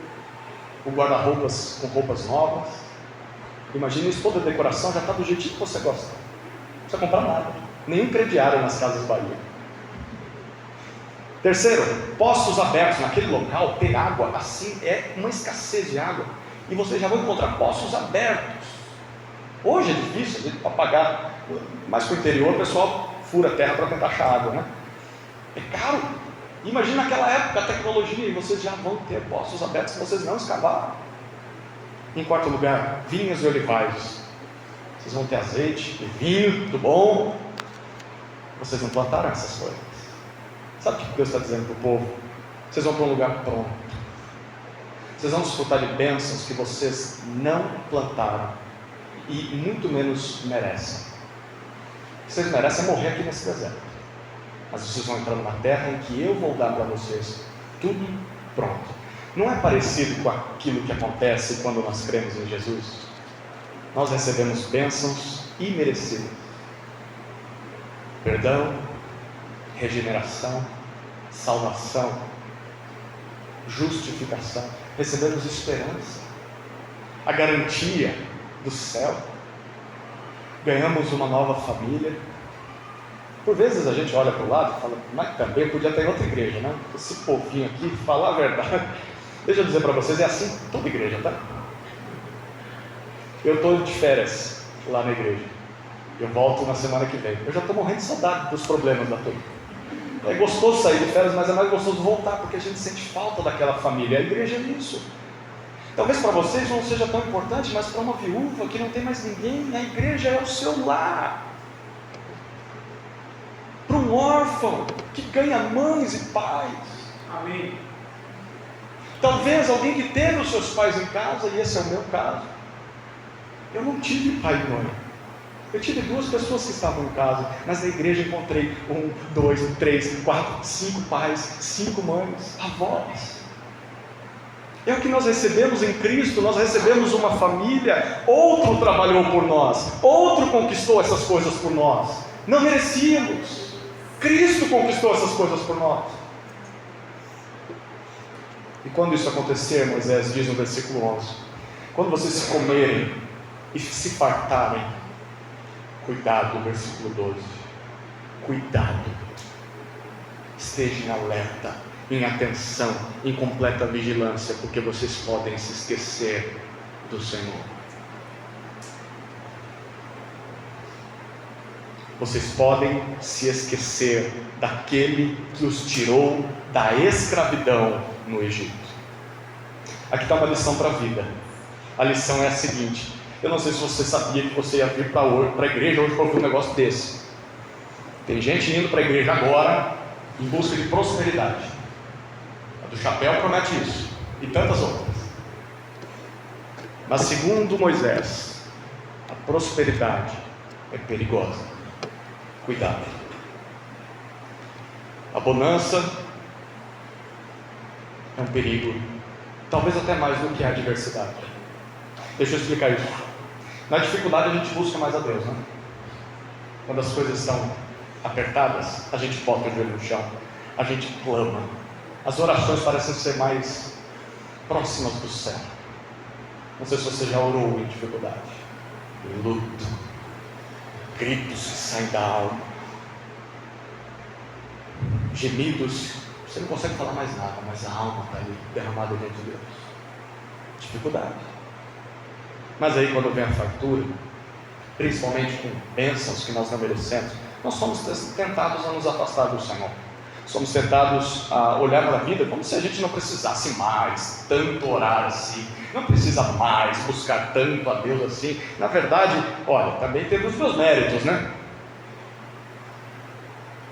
o guarda-roupas com roupas novas. Imagina isso, toda a decoração já está do jeitinho que você gosta. Não precisa comprar nada. Nenhum crediário nas casas Bahia. Terceiro, poços abertos. Naquele local, ter água assim é uma escassez de água. E vocês já vão encontrar poços abertos. Hoje é difícil, a gente para pagar, mas para o interior o pessoal fura a terra para tentar achar água, né? É caro. Imagina naquela época a tecnologia, e vocês já vão ter poços abertos que vocês não escavaram. Em quarto lugar, vinhas e olivais. Vocês vão ter azeite e vinho, tudo bom. Vocês não plantaram essas coisas. Sabe o que Deus está dizendo para o povo? Vocês vão para um lugar pronto. Vocês vão desfrutar de bênçãos que vocês não plantaram e muito menos merecem. Vocês merecem morrer aqui nesse deserto, mas vocês vão entrar numa terra em que eu vou dar para vocês tudo pronto. Não é parecido com aquilo que acontece quando nós cremos em Jesus? Nós recebemos bênçãos imerecidas: perdão, regeneração, salvação, justificação. Recebemos esperança, a garantia do céu. Ganhamos uma nova família. Por vezes a gente olha para o lado e fala, mas também podia ter outra igreja, né? Esse povinho aqui, falar a verdade. Deixa eu dizer para vocês, é assim toda igreja, tá? Eu estou de férias lá na igreja. Eu volto na semana que vem. Eu já estou morrendo de saudade dos problemas da turma. É gostoso sair de férias, mas é mais gostoso voltar, porque a gente sente falta daquela família. A igreja é isso. Talvez para vocês não seja tão importante, mas para uma viúva que não tem mais ninguém, a igreja é o seu lar. Para um órfão que ganha mães e pais. Amém. Talvez alguém que teve os seus pais em casa, e esse é o meu caso. Eu não tive pai e mãe. Eu tive 2 pessoas que estavam em casa, mas na igreja encontrei 1, 2, 3, 4, 5 pais, 5 mães, avós. É o que nós recebemos em Cristo. Nós recebemos uma família. Outro trabalhou por nós, outro conquistou essas coisas por nós. Não merecíamos. Cristo conquistou essas coisas por nós. E quando isso acontecer, Moisés diz no versículo 11: quando vocês se comerem e se fartarem, cuidado, versículo 12, cuidado, esteja em alerta, em atenção, em completa vigilância, porque vocês podem se esquecer do Senhor. Vocês podem se esquecer daquele que os tirou da escravidão no Egito. Aqui está uma lição para a vida. A lição é a seguinte: eu não sei se você sabia que você ia vir para a igreja hoje para ouvir um negócio desse. Tem gente indo para a igreja agora em busca de prosperidade. A do chapéu promete isso, e tantas outras. Mas segundo Moisés, a prosperidade é perigosa. Cuidado. A bonança é um perigo, talvez até mais do que a adversidade. Deixa eu explicar isso. Na dificuldade a gente busca mais a Deus, né? Quando as coisas estão apertadas, a gente bota o joelho no chão, a gente clama. As orações parecem ser mais próximas do céu. Não sei se você já orou em dificuldade, em luto, gritos que saem da alma, gemidos, você não consegue falar mais nada, mas a alma está ali derramada diante de Deus. Dificuldade. Mas aí quando vem a fartura, principalmente com bênçãos que nós não merecemos, nós somos tentados a nos afastar do Senhor. Somos tentados a olhar para a vida como se a gente não precisasse mais tanto orar assim, não precisa mais buscar tanto a Deus assim. Na verdade, olha, também teve os meus méritos, né?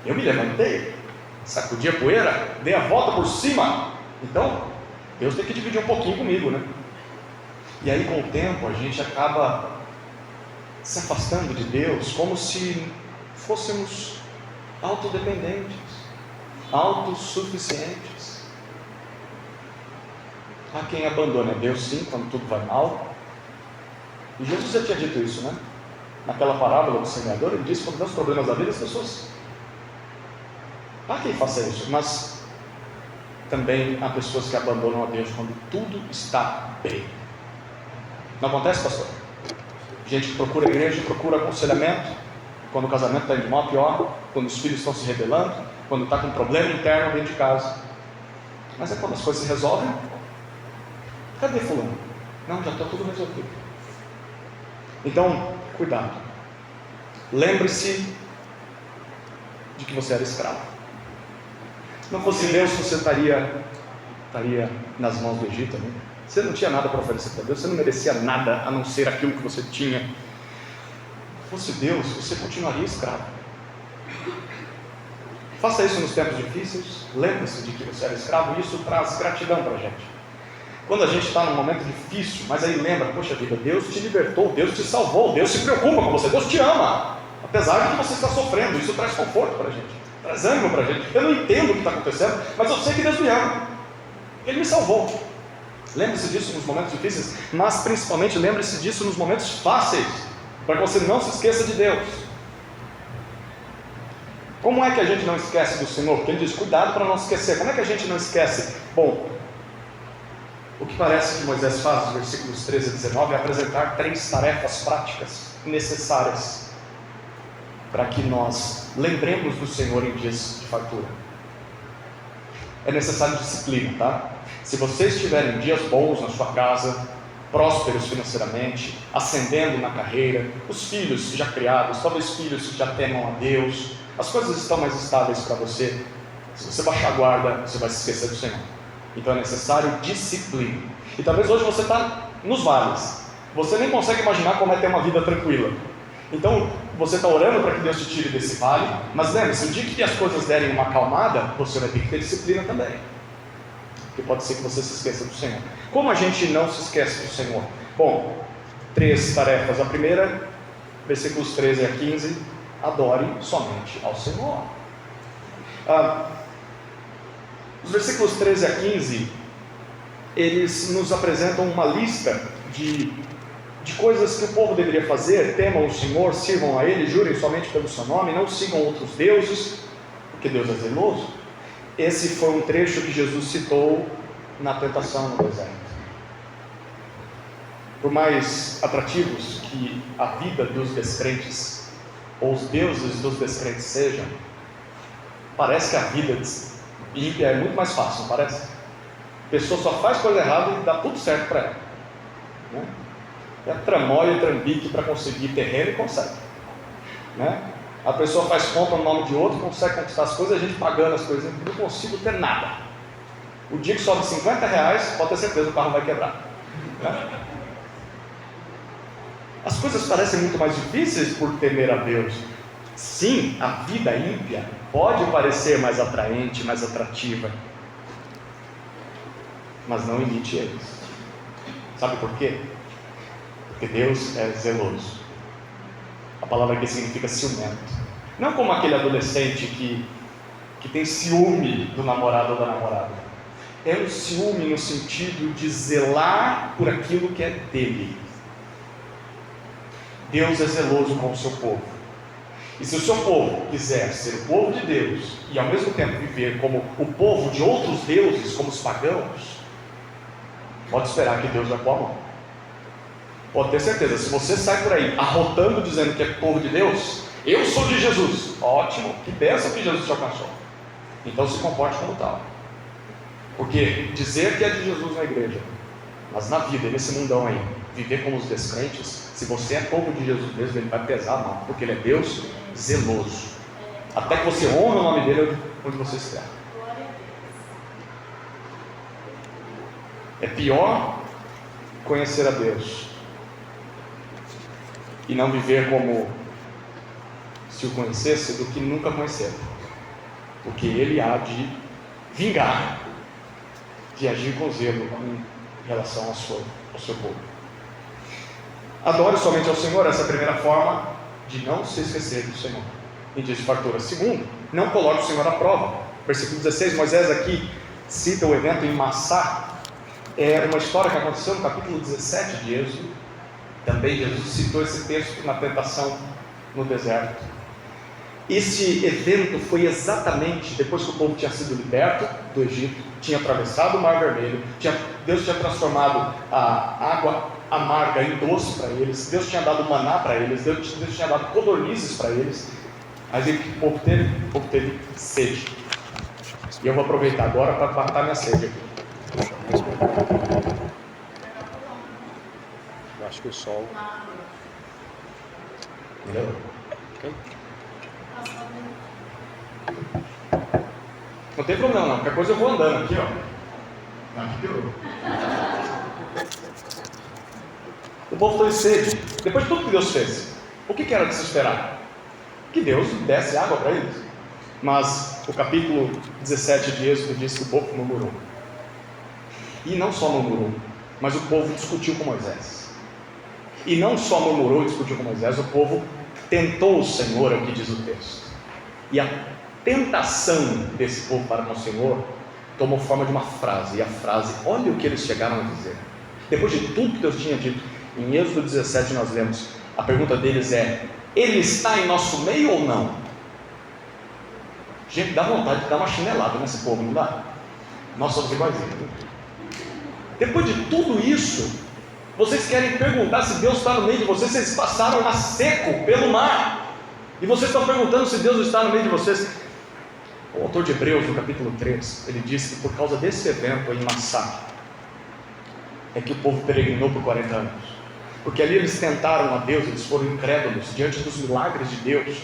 Eu me levantei, sacudi a poeira, dei a volta por cima. Então, Deus tem que dividir um pouquinho comigo, né? E aí com o tempo a gente acaba se afastando de Deus como se fôssemos autodependentes, autossuficientes. Há quem abandone a Deus sim, quando tudo vai mal, E Jesus já tinha dito isso, né? Naquela parábola do semeador, ele disse: quando tem os problemas da vida, as pessoas, há quem faça isso, mas também há pessoas que abandonam a Deus quando tudo está bem. Não acontece, pastor? Gente que procura a igreja, procura aconselhamento, quando o casamento está indo mal, pior, quando os filhos estão se rebelando, quando está com um problema interno dentro de casa. Mas é quando as coisas se resolvem. Cadê fulano? Não, já está tudo resolvido. Então, cuidado. Lembre-se de que você era escravo. Se não fosse Deus, você estaria nas mãos do Egito, né? Você não tinha nada para oferecer para Deus, você não merecia nada a não ser aquilo que você tinha. Se fosse Deus, você continuaria escravo. Faça isso nos tempos difíceis. Lembre-se de que você era escravo, e isso traz gratidão para a gente. Quando a gente está num momento difícil, mas aí lembra: poxa vida, Deus te libertou, Deus te salvou, Deus se preocupa com você, Deus te ama, apesar de que você está sofrendo. Isso traz conforto para a gente, traz ânimo para a gente. Eu não entendo o que está acontecendo, mas eu sei que Deus me ama, Ele me salvou. Lembre-se disso nos momentos difíceis, mas principalmente lembre-se disso nos momentos fáceis, para que você não se esqueça de Deus. Como é que a gente não esquece do Senhor? Porque Ele diz: cuidado para não esquecer. Como é que a gente não esquece? Bom, o que parece que Moisés faz nos versículos 13 a 19 é apresentar 3 tarefas práticas necessárias para que nós lembremos do Senhor em dias de fartura. É necessário disciplina, tá? Se vocês tiverem dias bons na sua casa, prósperos financeiramente, ascendendo na carreira, os filhos já criados, talvez filhos que já temam a Deus, as coisas estão mais estáveis para você. Se você baixar a guarda, você vai se esquecer do Senhor. Então é necessário disciplina. E talvez hoje você está nos vales, você nem consegue imaginar como é ter uma vida tranquila. Então você está orando para que Deus te tire desse vale, mas lembre-se, o dia que as coisas derem uma acalmada, você vai ter que ter disciplina também, porque pode ser que você se esqueça do Senhor. Como a gente não se esquece do Senhor? Bom, 3 tarefas. A primeira, versículos 13 a 15: adore somente ao Senhor. Os versículos 13 a 15, eles nos apresentam uma lista de coisas que o povo deveria fazer. Temam o Senhor, sirvam a Ele, jurem somente pelo seu nome, não sigam outros deuses, porque Deus é zeloso. Esse foi um trecho que Jesus citou na tentação no deserto. Por mais atrativos que a vida dos descrentes, ou os deuses dos descrentes sejam, parece que a vida ímpia é muito mais fácil, não parece? A pessoa só faz coisa errada e dá tudo certo para ela, né? É tramóia, trambique para conseguir terreno e consegue, né? A pessoa faz conta no nome de outro, consegue conquistar as coisas, a gente pagando as coisas, eu não consigo ter nada. O dia que sobe R$50, pode ter certeza que o carro vai quebrar, né? As coisas parecem muito mais difíceis por temer a Deus. Sim, a vida ímpia pode parecer mais atraente, mais atrativa, mas não imite eles. Sabe por quê? Porque Deus é zeloso. A palavra aqui significa ciumento. Não como aquele adolescente que tem ciúme do namorado ou da namorada. É um ciúme no sentido de zelar por aquilo que é dele. Deus é zeloso com o seu povo. E se o seu povo quiser ser o povo de Deus e ao mesmo tempo viver como o povo de outros deuses, como os pagãos, pode esperar que Deus vai pôr a mão. Pode ter certeza. Se você sai por aí arrotando dizendo que é povo de Deus, eu sou de Jesus, ótimo, que bênção que Jesus te alcançou. Então se comporte como tal. Porque dizer que é de Jesus na igreja, mas na vida, nesse mundão aí, viver como os descrentes, se você é povo de Jesus mesmo, ele vai pesar a mão, porque ele é Deus zeloso, até que você honra o nome dele onde você estiver. É pior conhecer a Deus e não viver como se o conhecesse, do que nunca conhecer, porque ele há de vingar, de agir com zelo em relação ao seu povo. Adore somente ao Senhor. Essa é a primeira forma de não se esquecer do Senhor em dias de fartura. Segundo, não coloque o Senhor à prova. Versículo 16, Moisés aqui cita o evento em Massá. É uma história que aconteceu no capítulo 17 de Êxodo. Também Jesus citou esse texto na tentação no deserto. Esse evento foi exatamente depois que o povo tinha sido liberto do Egito, tinha atravessado o Mar Vermelho, Deus tinha transformado a água amarga em doce para eles, Deus tinha dado maná para eles, Deus tinha dado codornizes para eles. Mas o que o povo teve? O povo teve sede. E eu vou aproveitar agora para matar minha sede aqui. Eu acho que o sol. Entendeu? Ok. Não tem problema não, qualquer coisa eu vou andando aqui, ó. Aqui piorou. O povo teve sede. Depois de tudo que Deus fez, o que era de se esperar? Que Deus desse água para eles. Mas o capítulo 17 de Êxodo diz que o povo murmurou. E não só murmurou, mas o povo discutiu com Moisés. E não só murmurou e discutiu com Moisés, o povo tentou o Senhor, é o que diz o texto. E a tentação desse povo para com o Senhor tomou forma de uma frase. E a frase, olha o que eles chegaram a dizer. Depois de tudo que Deus tinha dito, em Êxodo 17 nós lemos, a pergunta deles é: Ele está em nosso meio ou não? Gente, dá vontade de dar uma chinelada nesse povo, não dá? Nós somos iguaizinhos. Depois de tudo isso, vocês querem perguntar se Deus está no meio de vocês? Vocês passaram a seco pelo mar, e vocês estão perguntando se Deus está no meio de vocês. O autor de Hebreus, no capítulo 3, ele diz que por causa desse evento em Massá, é que o povo peregrinou por 40 anos. Porque ali eles tentaram a Deus, eles foram incrédulos diante dos milagres de Deus.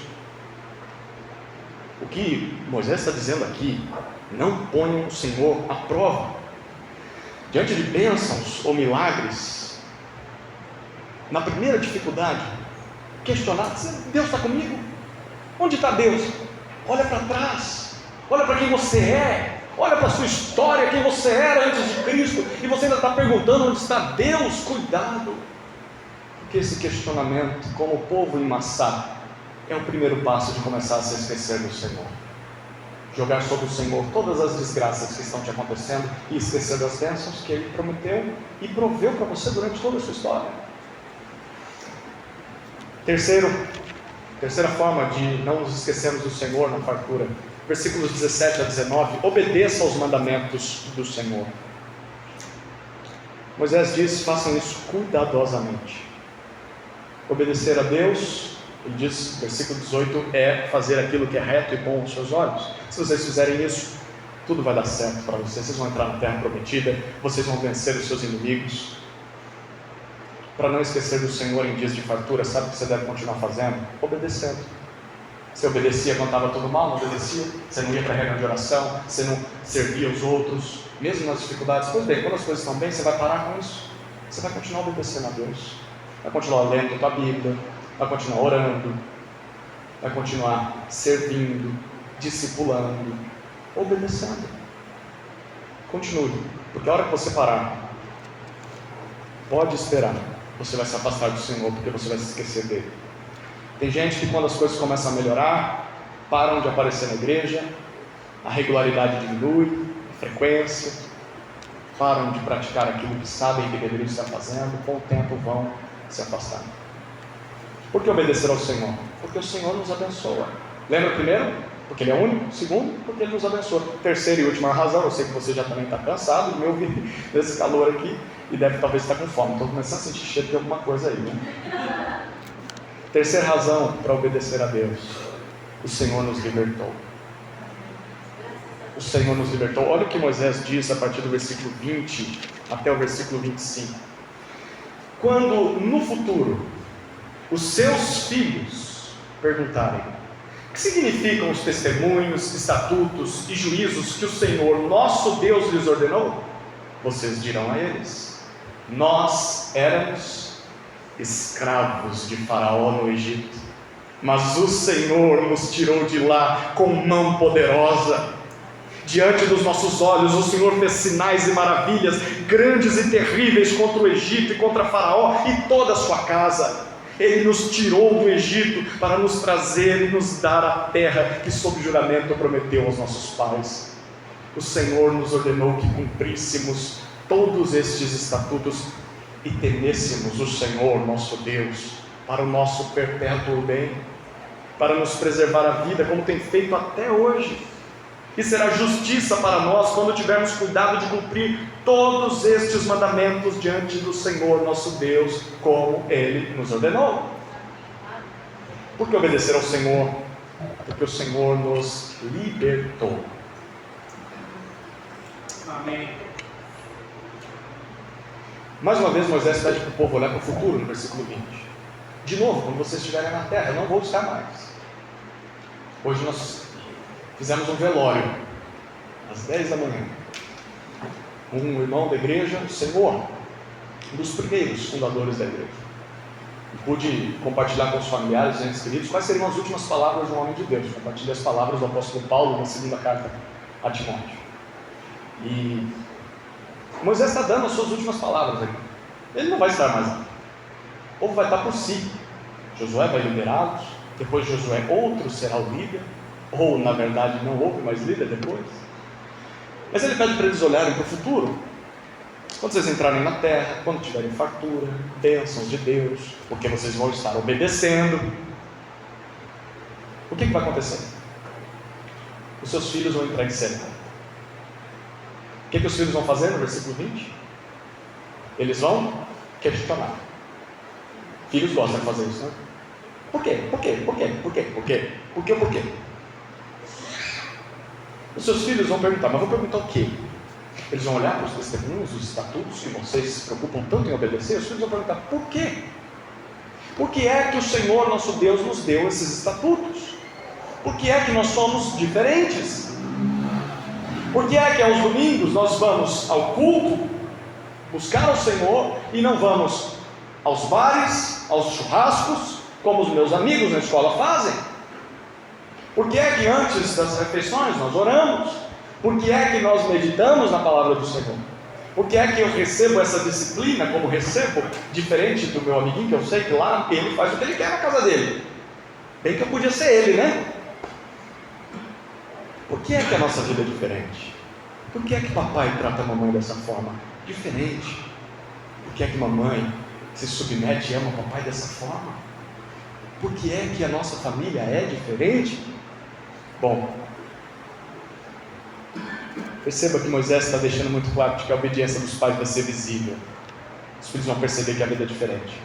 O que Moisés está dizendo aqui: não ponham o Senhor à prova. Diante de bênçãos ou milagres, na primeira dificuldade, questionar: Deus está comigo? Onde está Deus? Olha para trás, olha para quem você é, olha para a sua história, quem você era antes de Cristo, e você ainda está perguntando onde está Deus. Cuidado, porque esse questionamento, como o povo em Massá, é o primeiro passo de começar a se esquecer do Senhor. Jogar sobre o Senhor todas as desgraças que estão te acontecendo e esquecer das bênçãos que Ele prometeu e proveu para você durante toda a sua história. Terceira forma de não nos esquecermos do Senhor na fartura, versículos 17 a 19: obedeça aos mandamentos do Senhor. Moisés diz: façam isso cuidadosamente. Obedecer a Deus, ele diz, versículo 18, é fazer aquilo que é reto e bom aos seus olhos. Se vocês fizerem isso, tudo vai dar certo para vocês. Vocês vão entrar na terra prometida, vocês vão vencer os seus inimigos. Para não esquecer do Senhor em dias de fartura, sabe o que você deve continuar fazendo? Obedecendo. Você obedecia quando estava tudo mal? Não obedecia? Você não ia para a reunião de oração? Você não servia os outros, mesmo nas dificuldades? Pois bem, quando as coisas estão bem, você vai parar com isso. Você vai continuar obedecendo a Deus, vai continuar lendo a tua Bíblia, vai continuar orando, vai continuar servindo, discipulando, obedecendo. Continue, porque a hora que você parar, pode esperar, você vai se afastar do Senhor, porque você vai se esquecer dele. Tem gente que quando as coisas começam a melhorar, param de aparecer na igreja, a regularidade diminui, a frequência, param de praticar aquilo que sabem que deveriam estar fazendo, com o tempo vão se afastar. Por que obedecer ao Senhor? Porque o Senhor nos abençoa. Lembra primeiro? Porque Ele é único. Segundo, porque Ele nos abençoa. Terceira e última razão, eu sei que você já também está cansado de me ouvir nesse calor aqui e deve talvez estar com fome. Estou começando a sentir cheiro de alguma coisa aí, né? Terceira razão para obedecer a Deus: o Senhor nos libertou. O Senhor nos libertou. Olha o que Moisés diz a partir do versículo 20 até o versículo 25. Quando no futuro os seus filhos perguntarem: o que significam os testemunhos, estatutos e juízos que o Senhor nosso Deus lhes ordenou? Vocês dirão a eles: nós éramos escravos de Faraó no Egito, mas o Senhor nos tirou de lá com mão poderosa. Diante dos nossos olhos o Senhor fez sinais e maravilhas grandes e terríveis contra o Egito e contra Faraó e toda a sua casa. Ele nos tirou do Egito para nos trazer e nos dar a terra que sob juramento prometeu aos nossos pais. O Senhor nos ordenou que cumpríssemos todos estes estatutos e temêssemos o Senhor nosso Deus para o nosso perpétuo bem, para nos preservar a vida, como tem feito até hoje. E será justiça para nós quando tivermos cuidado de cumprir todos estes mandamentos diante do Senhor nosso Deus, como Ele nos ordenou. Por que obedecer ao Senhor? Porque o Senhor nos libertou. Amém. Mais uma vez Moisés pede para o povo olhar para o futuro, no versículo 20. De novo, quando vocês estiverem na terra, eu não vou estar mais. Hoje nós fizemos um velório, às 10 da manhã. Um irmão da igreja, o Senhor, um dos primeiros fundadores da igreja. E pude compartilhar com os familiares e entes queridos quais seriam as últimas palavras de um homem de Deus. Compartilhei as palavras do apóstolo Paulo na segunda carta a Timóteo. E Moisés está dando as suas últimas palavras aqui. Ele não vai estar mais lá. O povo vai estar por si. Josué vai liderá-los. Depois de Josué, outro será o líder. Ou, na verdade, não houve mais líder depois. Mas ele pede para eles olharem para o futuro. Quando vocês entrarem na terra, quando tiverem fartura, bênçãos de Deus, porque vocês vão estar obedecendo, o que vai acontecer? Os seus filhos vão entrar em cena. O que os filhos vão fazer no versículo 20? Eles vão questionar. Filhos gostam de fazer isso, né? Por quê? Por quê? Por quê? Por quê? Por quê? Por quê? Por quê? Os seus filhos vão perguntar, mas vão perguntar o quê? Eles vão olhar para os testemunhos, os estatutos que vocês se preocupam tanto em obedecer. Os filhos vão perguntar, por quê? Por que é que o Senhor nosso Deus nos deu esses estatutos? Por que é que nós somos diferentes? Por que é que aos domingos nós vamos ao culto, buscar o Senhor, e não vamos aos bares, aos churrascos, como os meus amigos na escola fazem? Por que é que antes das refeições nós oramos? Por que é que nós meditamos na palavra do Senhor? Por que é que eu recebo essa disciplina como recebo, diferente do meu amiguinho, que eu sei que lá ele faz o que ele quer na casa dele? Bem que eu podia ser ele, né? Por que é que a nossa vida é diferente? Por que é que papai trata a mamãe dessa forma? Diferente. Por que é que mamãe se submete e ama o papai dessa forma? Por que é que a nossa família é diferente? Bom, perceba que Moisés está deixando muito claro de que a obediência dos pais vai ser visível. Os filhos vão perceber que a vida é diferente.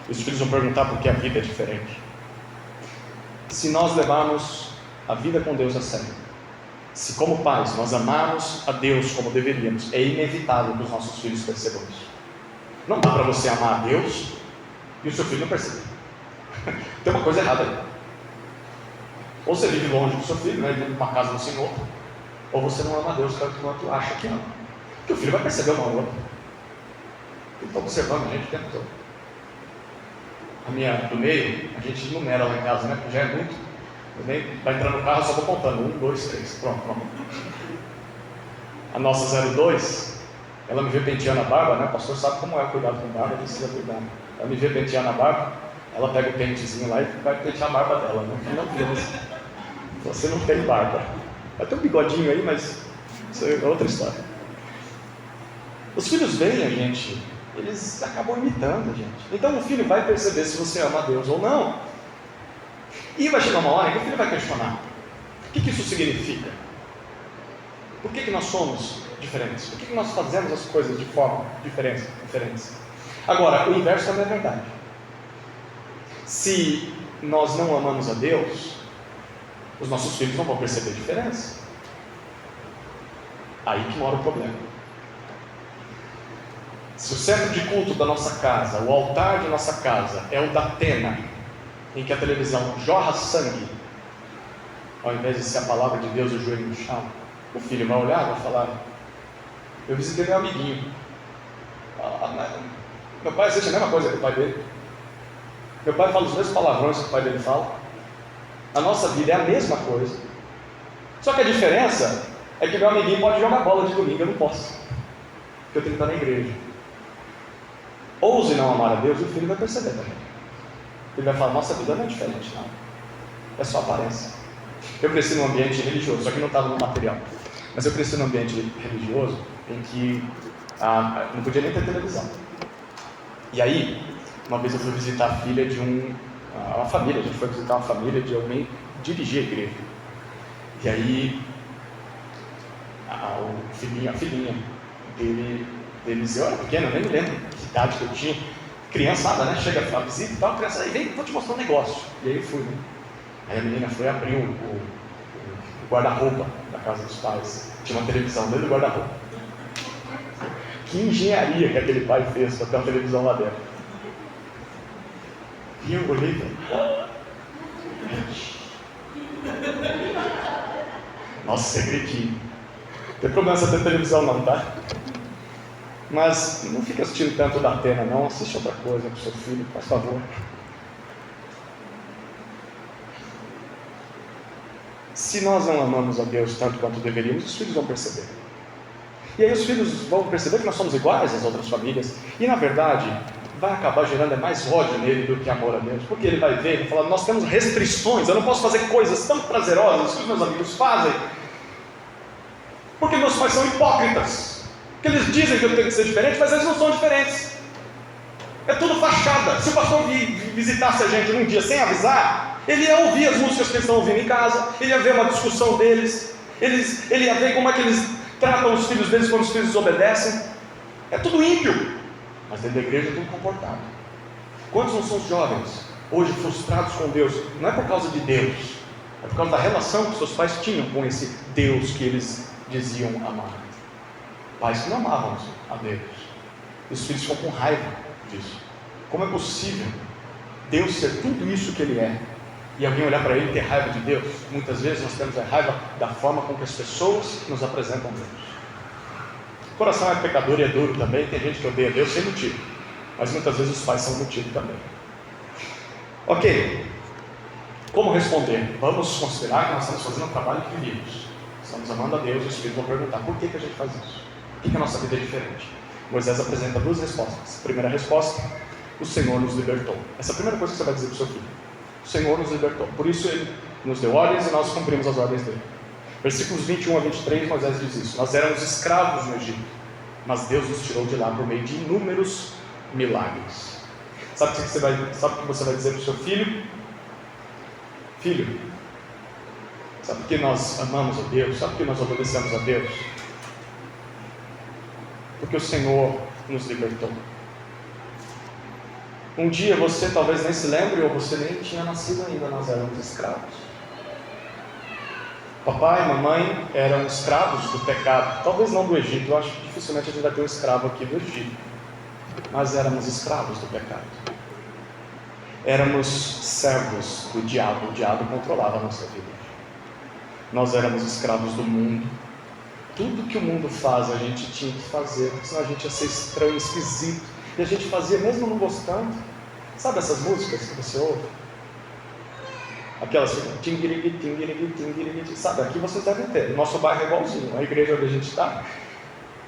Os filhos vão perguntar por que a vida é diferente. Se nós levarmos a vida com Deus a sério, se como pais nós amarmos a Deus como deveríamos, é inevitável que os nossos filhos percebam isso. Não dá para você amar a Deus e o seu filho não perceber. Tem uma coisa errada aí. Ou você vive longe do seu filho, né, vive numa casa do Senhor, ou você não ama a Deus tanto quanto acha que ama. Porque o filho vai perceber uma outra. Ele está observando a gente o tempo todo. A minha do meio, a gente numera lá em casa, né? Porque já é muito. Vai entrar no carro, eu só vou contando. 1, 2, 3. Pronto. A nossa 02, ela me vê penteando a barba, né? O pastor sabe como é o cuidado com barba, precisa cuidar. Ela me vê penteando a barba, ela pega o pentezinho lá e vai pentear a barba dela, né? Não, Deus, você não tem barba. Vai ter um bigodinho aí, mas isso é outra história. Os filhos veem a gente, eles acabam imitando a gente. Então o filho vai perceber se você ama a Deus ou não. E vai chegar uma hora que o filho vai questionar: o que isso significa? Por que nós somos diferentes? Por que nós fazemos as coisas de forma diferentes? Agora, o inverso também é verdade. Se nós não amamos a Deus, os nossos filhos não vão perceber a diferença. Aí que mora o problema. Se o centro de culto da nossa casa, o altar de nossa casa, é o da pena, em que a televisão jorra sangue, ao invés de ser a palavra de Deus, o joelho no chão, o filho vai olhar e vai falar: eu visitei meu amiguinho. Meu pai assiste a mesma coisa que o pai dele. Meu pai fala os mesmos palavrões que o pai dele fala. A nossa vida é a mesma coisa. Só que a diferença é que meu amiguinho pode jogar bola de domingo, eu não posso, porque eu tenho que estar na igreja. Ouse não amar a Deus, e o filho vai perceber também. Ele vai falar: nossa vida não é diferente, não. É só aparência. Eu cresci num ambiente religioso, só que não estava no material. Mas eu cresci num ambiente religioso em que não podia nem ter televisão. E aí, uma vez eu fui visitar a filha de uma família, a gente foi visitar uma família de alguém que dirigia a igreja. E aí, a filhinha deles, eu era pequeno, eu nem me lembro que idade que eu tinha, criançada, né? Chega a visita e tal, a criança aí, vem, vou te mostrar um negócio. E aí eu fui, né? Aí a menina foi abrir o guarda-roupa da casa dos pais, tinha uma televisão dentro do guarda-roupa. Que engenharia que aquele pai fez para ter uma televisão lá dentro. E eu olhei e falei, nossa, segredinho. Não tem problema você ter televisão não, tá? Mas não fica assistindo tanto da Atena não, assiste outra coisa pro seu filho, por favor. Se nós não amamos a Deus tanto quanto deveríamos, os filhos vão perceber. E aí os filhos vão perceber que nós somos iguais às outras famílias. E na verdade, vai acabar gerando mais ódio nele do que amor a Deus. Porque ele vai ver e vai falar, nós temos restrições, eu não posso fazer coisas tão prazerosas que os meus amigos fazem. Porque meus pais são hipócritas. Porque eles dizem que eu tenho que ser diferente, mas eles não são diferentes. É tudo fachada. Se o pastor visitasse a gente num dia sem avisar, ele ia ouvir as músicas que eles estão ouvindo em casa, ele ia ver uma discussão deles, ele ia ver como é que eles tratam os filhos deles quando os filhos desobedecem. É tudo ímpio. Mas dentro da igreja é tudo comportado. Quantos não são os jovens hoje frustrados com Deus? Não é por causa de Deus, é por causa da relação que seus pais tinham com esse Deus que eles diziam amar. Pais que não amavam a Deus. E os filhos ficam com raiva disso. Como é possível Deus ser tudo isso que Ele é e alguém olhar para Ele e ter raiva de Deus? Muitas vezes nós temos a raiva da forma com que as pessoas nos apresentam Deus. O coração é pecador e é duro também. Tem gente que odeia Deus sem motivo, mas muitas vezes os pais são motivo também. Ok, como responder? Vamos considerar que nós estamos fazendo um trabalho que vivemos. Estamos amando a Deus e os filhos vão perguntar, por que a gente faz isso? Por que a nossa vida é diferente? Moisés apresenta duas respostas. Primeira resposta, o Senhor nos libertou. Essa é a primeira coisa que você vai dizer para o seu filho. O Senhor nos libertou. Por isso Ele nos deu ordens e nós cumprimos as ordens dele. Versículos 21 a 23, Moisés diz isso. Nós éramos escravos no Egito, mas Deus nos tirou de lá por meio de inúmeros milagres. Sabe o que você vai dizer para o seu filho? Filho, sabe por que nós amamos a Deus? Sabe por que nós obedecemos a Deus? Porque o Senhor nos libertou. Um dia você talvez nem se lembre, ou você nem tinha nascido ainda, nós éramos escravos. Papai e mamãe eram escravos do pecado, talvez não do Egito, eu acho que dificilmente a gente vai ter um escravo aqui do Egito, mas éramos escravos do pecado. Éramos servos do diabo, o diabo controlava a nossa vida. Nós éramos escravos do mundo. Tudo que o mundo faz a gente tinha que fazer, senão a gente ia ser estranho, esquisito, e a gente fazia mesmo não gostando. Sabe essas músicas que você ouve? Aquelas tinguirigui, tinguirigui, tinguirigui, sabe? Aqui vocês devem ter. O nosso bairro é igualzinho, a igreja onde a gente está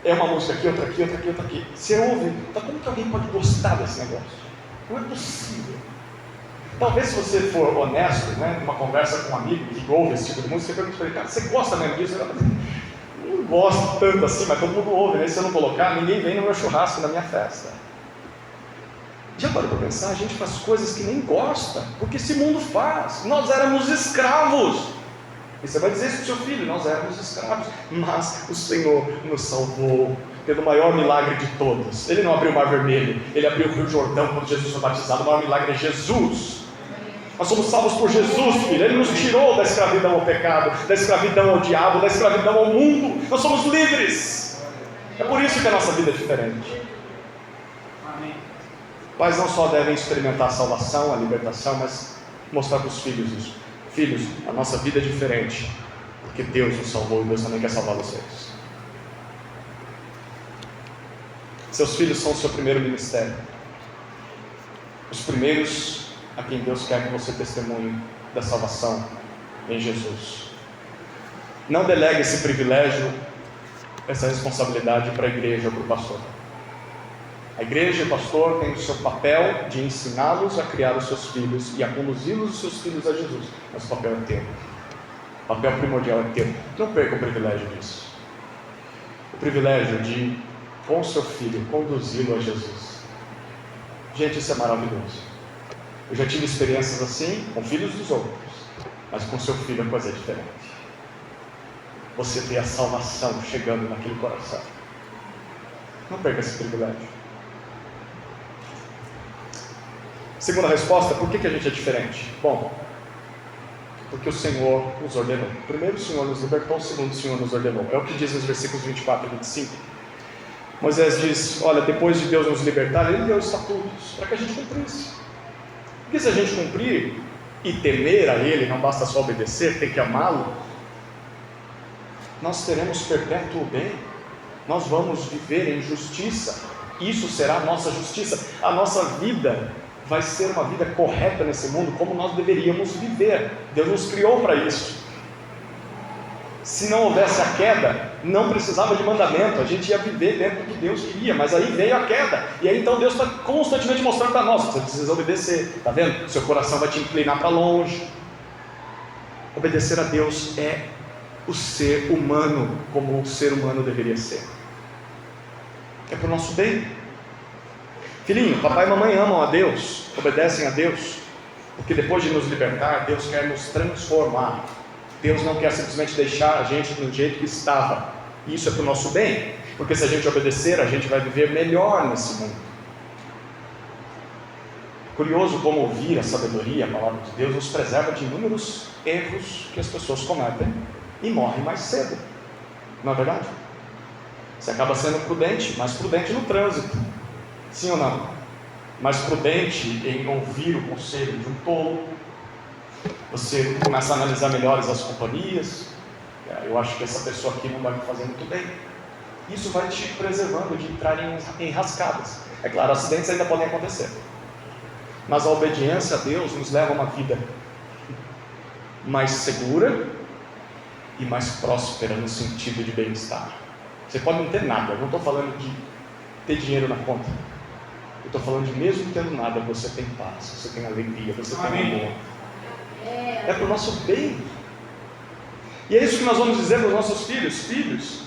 é uma música aqui, outra aqui, outra aqui, outra aqui. Você ouve, então como que alguém pode gostar desse negócio? Não é possível. Talvez se você for honesto, né, numa conversa com um amigo que ouve esse tipo de música, você pergunta para ele, cara, você gosta mesmo disso? Eu não gosto tanto assim, mas todo mundo ouve, né? Se eu não colocar, ninguém vem no meu churrasco, na minha festa. Já parou para pensar? A gente faz coisas que nem gosta, porque esse mundo faz. Nós éramos escravos. E você vai dizer isso para o seu filho, nós éramos escravos, mas o Senhor nos salvou, tendo o maior milagre de todos. Ele não abriu o Mar Vermelho, Ele abriu o Rio Jordão quando Jesus foi batizado. O maior milagre é Jesus. Nós somos salvos por Jesus, filho. Ele nos tirou da escravidão ao pecado, da escravidão ao diabo, da escravidão ao mundo. Nós somos livres. É por isso que a nossa vida é diferente. Amém. Pais não só devem experimentar a salvação, a libertação, mas mostrar para os filhos isso. Filhos, a nossa vida é diferente, porque Deus nos salvou e Deus também quer salvar vocês. Seus filhos são o seu primeiro ministério. Os primeiros a quem Deus quer que você testemunhe da salvação em Jesus. Não delegue esse privilégio, essa responsabilidade para a igreja ou para o pastor. A igreja e o pastor têm o seu papel de ensiná-los a criar os seus filhos e a conduzi-los, os seus filhos, a Jesus. Mas o papel é teu. O papel primordial é teu. Não perca o privilégio disso. O privilégio de, com o seu filho, conduzi-lo a Jesus. Gente, isso é maravilhoso. Eu já tive experiências assim com filhos dos outros, mas com seu filho a coisa é diferente. Você vê a salvação chegando naquele coração. Não perca esse privilégio. Segunda resposta, por que a gente é diferente? Bom, porque o Senhor nos ordenou. Primeiro, o Senhor nos libertou. Segundo, o Senhor nos ordenou. É o que diz nos versículos 24 e 25. Moisés diz, olha, depois de Deus nos libertar, Ele deu os estatutos para que a gente cumprisse. Porque se a gente cumprir e temer a Ele, não basta só obedecer, tem que amá-lo, nós teremos perpétuo bem. Nós vamos viver em justiça. Isso será a nossa justiça. A nossa vida vai ser uma vida correta nesse mundo, como nós deveríamos viver. Deus nos criou para isso. Se não houvesse a queda, não precisava de mandamento, a gente ia viver dentro do que Deus queria, mas aí veio a queda, e aí então Deus está constantemente mostrando para nós, você precisa obedecer, está vendo? Seu coração vai te inclinar para longe. Obedecer a Deus é o ser humano, como o ser humano deveria ser. É para o nosso bem. Filhinho, papai e mamãe amam a Deus, obedecem a Deus, porque depois de nos libertar, Deus quer nos transformar. Deus não quer simplesmente deixar a gente do jeito que estava. E isso é para o nosso bem, porque se a gente obedecer, a gente vai viver melhor nesse mundo. Curioso como ouvir a sabedoria, a palavra de Deus, nos preserva de inúmeros erros que as pessoas cometem e morrem mais cedo. Não é verdade? Você acaba sendo prudente, mais prudente no trânsito. Sim ou não? Mais prudente em ouvir o conselho de um tolo. Você começa a analisar melhores as companhias. Eu acho que essa pessoa aqui não vai me fazer muito bem. Isso vai te preservando de entrar em enrascadas. É claro, acidentes ainda podem acontecer, mas a obediência a Deus nos leva a uma vida mais segura e mais próspera no sentido de bem-estar. Você pode não ter nada, eu não estou falando de ter dinheiro na conta. Eu estou falando de mesmo tendo nada, você tem paz, você tem alegria, você tem amor. É para o nosso bem. E é isso que nós vamos dizer para os nossos filhos. Filhos,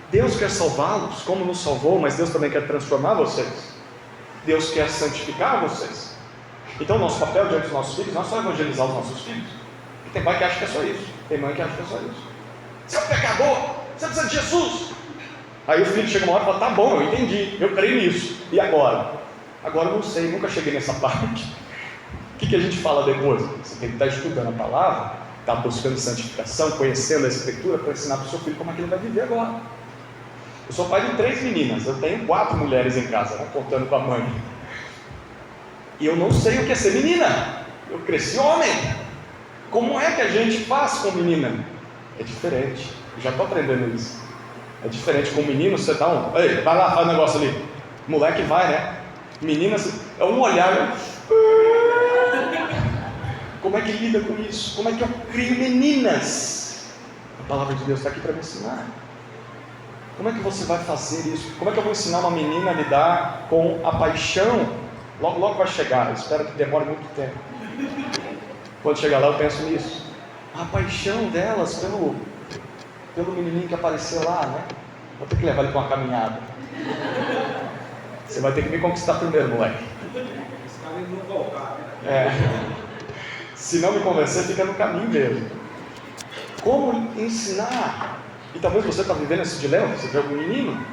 Deus quer salvá-los como nos salvou, mas Deus também quer transformar vocês. Deus quer santificar vocês. Então nosso papel diante dos nossos filhos não é só evangelizar os nossos filhos. Tem pai que acha que é só isso, tem mãe que acha que é só isso. Você é um pecador, você precisa de Jesus. Aí o filho chega uma hora e fala, tá bom, eu entendi, eu creio nisso. E agora? Agora eu não sei, nunca cheguei nessa parte. O que a gente fala depois? Você tem que estar estudando a palavra, estar buscando santificação, conhecendo a Escritura, para ensinar para o seu filho como é que ele vai viver agora. Eu sou pai de 3 meninas, eu tenho 4 mulheres em casa, né, contando com a mãe. E eu não sei o que é ser menina. Eu cresci homem. Como é que a gente faz com menina? É diferente. Eu já estou aprendendo isso. É diferente. Com menino você dá um... Ei, vai lá, faz um negócio ali. Moleque vai, né? Menina, é um olhar... Como é que lida com isso? Como é que eu crio meninas? A palavra de Deus está aqui para me ensinar. Como é que você vai fazer isso? Como é que eu vou ensinar uma menina a lidar com a paixão? Logo, logo vai chegar. Eu espero que demore muito tempo. Quando chegar lá eu penso nisso. A paixão delas pelo menininho que apareceu lá, né? Vou ter que levar ele para uma caminhada. Você vai ter que me conquistar primeiro, moleque. Se não me convencer, fica no caminho mesmo. Como ensinar? E talvez você está vivendo esse dilema, você vê algum menino.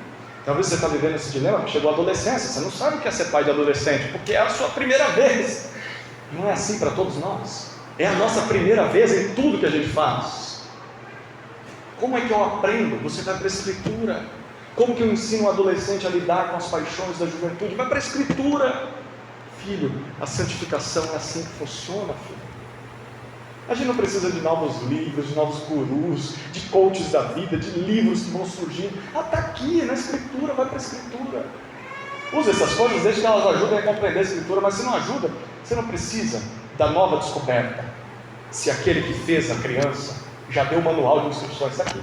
Talvez você está vivendo esse dilema, que chegou a adolescência. Você não sabe o que é ser pai de adolescente, porque é a sua primeira vez. Não é assim para todos nós. É a nossa primeira vez em tudo que a gente faz. Como é que eu aprendo? Você vai para a Escritura. Como que eu ensino um adolescente a lidar com as paixões da juventude? Vai para a Escritura. Filho, a santificação é assim que funciona, filho. A gente não precisa de novos livros, de novos gurus, de coaches da vida, de livros que vão surgindo. Está aqui, na Escritura, vai para a Escritura. Use essas coisas, deixe que elas ajudem a compreender a Escritura, mas se não ajuda, você não precisa da nova descoberta. Se aquele que fez a criança já deu o manual de instruções, está aqui.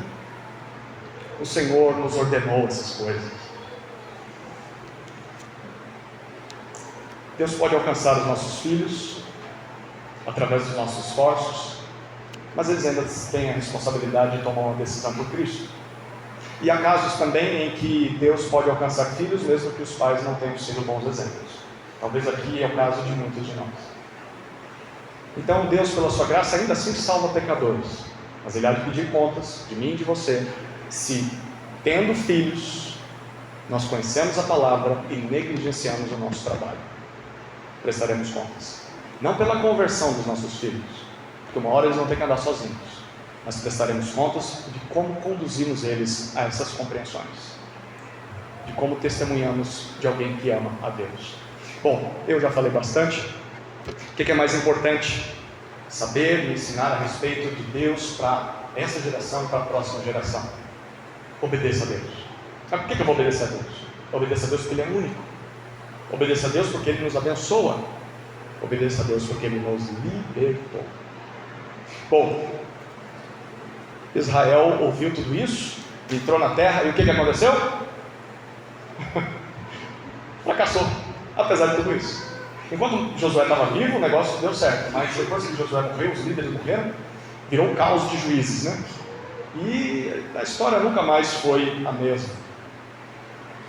O Senhor nos ordenou essas coisas. Deus pode alcançar os nossos filhos através dos nossos esforços, mas eles ainda têm a responsabilidade de tomar uma decisão por Cristo. E há casos também em que Deus pode alcançar filhos, mesmo que os pais não tenham sido bons exemplos. Talvez aqui é o caso de muitos de nós. Então Deus, pela sua graça, ainda assim salva pecadores, mas Ele há de pedir contas de mim e de você, se, tendo filhos, nós conhecemos a palavra e negligenciamos o nosso trabalho. Prestaremos contas, não pela conversão dos nossos filhos, porque uma hora eles vão ter que andar sozinhos, mas prestaremos contas de como conduzimos eles a essas compreensões, de como testemunhamos de alguém que ama a Deus. Bom, eu já falei bastante. O que é mais importante? Saber e ensinar a respeito de Deus para essa geração e para a próxima geração. Obedeça a Deus. Mas por que eu vou obedecer a Deus? Obedeça a Deus porque Ele é único. Obedeça a Deus porque Ele nos abençoa. Obedeça a Deus porque Ele nos libertou. Bom, Israel ouviu tudo isso, entrou na terra e o que aconteceu? Fracassou, apesar de tudo isso. Enquanto Josué estava vivo, o negócio deu certo, mas depois que Josué morreu, os líderes morreram, virou um caos de juízes, né? E a história nunca mais foi a mesma.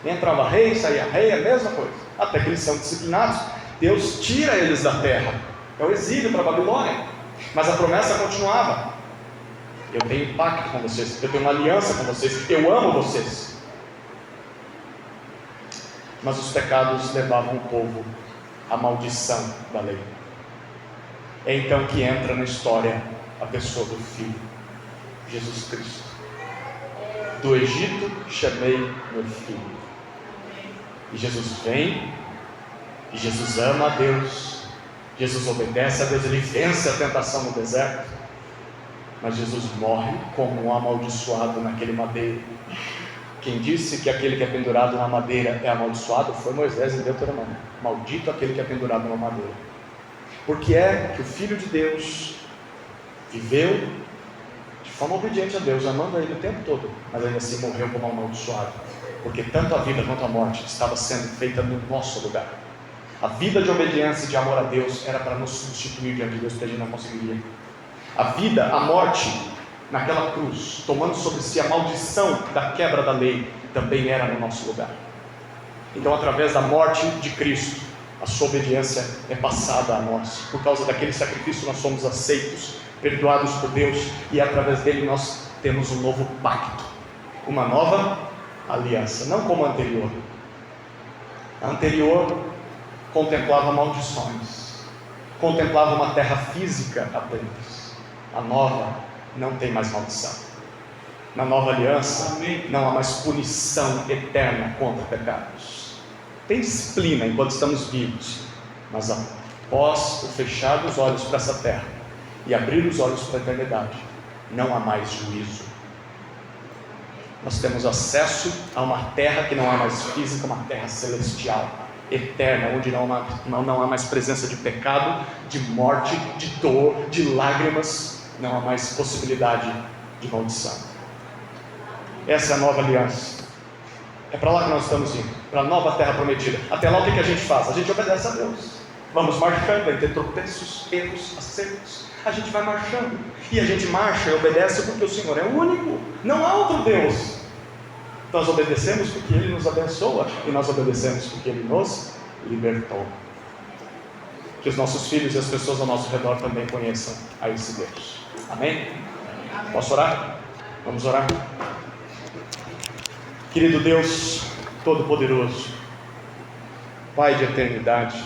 Entrava rei, saía rei, a mesma coisa, até que eles são disciplinados. Deus tira eles da terra, é o exílio para a Babilônia, mas a promessa continuava. Eu tenho pacto com vocês, eu tenho uma aliança com vocês, eu amo vocês. Mas os pecados levavam o povo à maldição da lei. É então que entra na história a pessoa do Filho, Jesus Cristo. Do Egito chamei meu filho. E Jesus vem, e Jesus ama a Deus, Jesus obedece a Deus, Ele vence a tentação no deserto, mas Jesus morre como um amaldiçoado naquele madeiro. Quem disse que aquele que é pendurado na madeira é amaldiçoado foi Moisés em Deuteronômio. Maldito aquele que é pendurado na madeira. Porque é que o Filho de Deus viveu de forma obediente a Deus, amando a Ele o tempo todo, mas ainda assim morreu como amaldiçoado, porque tanto a vida quanto a morte estava sendo feita no nosso lugar. A vida de obediência e de amor a Deus era para nos substituir diante de Deus, porque a gente não conseguiria. A vida, a morte naquela cruz, tomando sobre si a maldição da quebra da lei, também era no nosso lugar. Então, através da morte de Cristo, a sua obediência é passada a nós. Por causa daquele sacrifício nós somos aceitos, perdoados por Deus, e através dele nós temos um novo pacto, uma nova aliança, não como a anterior. A anterior contemplava maldições, contemplava uma terra física apenas. A nova não tem mais maldição. Na nova aliança não há mais punição eterna contra pecados. Tem disciplina enquanto estamos vivos, mas após o fechar dos olhos para essa terra e abrir os olhos para a eternidade, não há mais juízo. Nós temos acesso a uma terra que não é mais física, uma terra celestial, eterna, onde não há mais presença de pecado, de morte, de dor, de lágrimas. Não há mais possibilidade de maldição. Essa é a nova aliança. É para lá que nós estamos indo, para a nova terra prometida. Até lá o que a gente faz? A gente obedece a Deus. Vamos marchando, vai ter tropeços, erros, acertos. A gente vai marchando. E a gente marcha e obedece porque o Senhor é o único. Não há outro Deus. Nós obedecemos porque Ele nos abençoa. E nós obedecemos porque Ele nos libertou. Que os nossos filhos e as pessoas ao nosso redor também conheçam a esse Deus. Amém? Posso orar? Vamos orar? Querido Deus Todo-Poderoso, Pai de eternidade,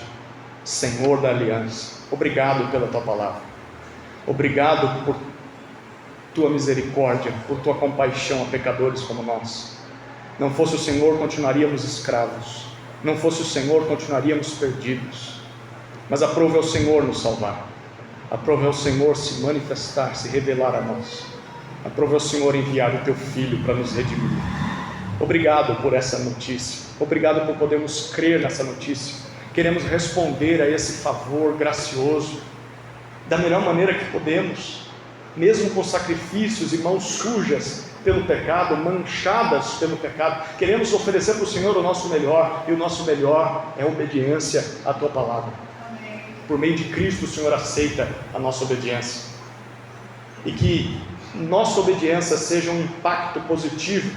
Senhor da aliança, obrigado pela Tua palavra. Obrigado por Tua misericórdia, por Tua compaixão a pecadores como nós. Não fosse o Senhor, continuaríamos escravos. Não fosse o Senhor, continuaríamos perdidos. Mas aprove ao Senhor nos salvar. Aprove ao Senhor se manifestar, se revelar a nós. Aprove ao Senhor enviar o Teu Filho para nos redimir. Obrigado por essa notícia. Obrigado por podermos crer nessa notícia. Queremos responder a esse favor gracioso da melhor maneira que podemos, mesmo com sacrifícios e mãos sujas pelo pecado, manchadas pelo pecado. Queremos oferecer para o Senhor o nosso melhor, e o nosso melhor é a obediência à Tua palavra. Por meio de Cristo o Senhor aceita a nossa obediência, e que nossa obediência seja um impacto positivo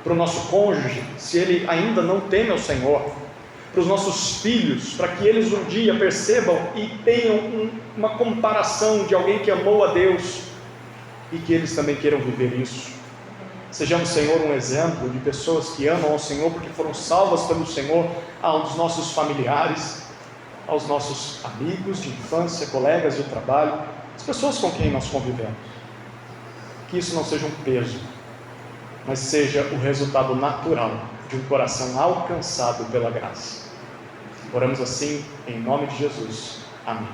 para o nosso cônjuge, se ele ainda não teme ao Senhor, para os nossos filhos, para que eles um dia percebam e tenham uma comparação de alguém que amou a Deus e que eles também queiram viver isso. Sejamos, Senhor, um exemplo de pessoas que amam ao Senhor porque foram salvas pelo Senhor, aos nossos familiares, aos nossos amigos de infância, colegas de trabalho, as pessoas com quem nós convivemos. Que isso não seja um peso, mas seja o resultado natural de um coração alcançado pela graça. Oramos assim, em nome de Jesus. Amém.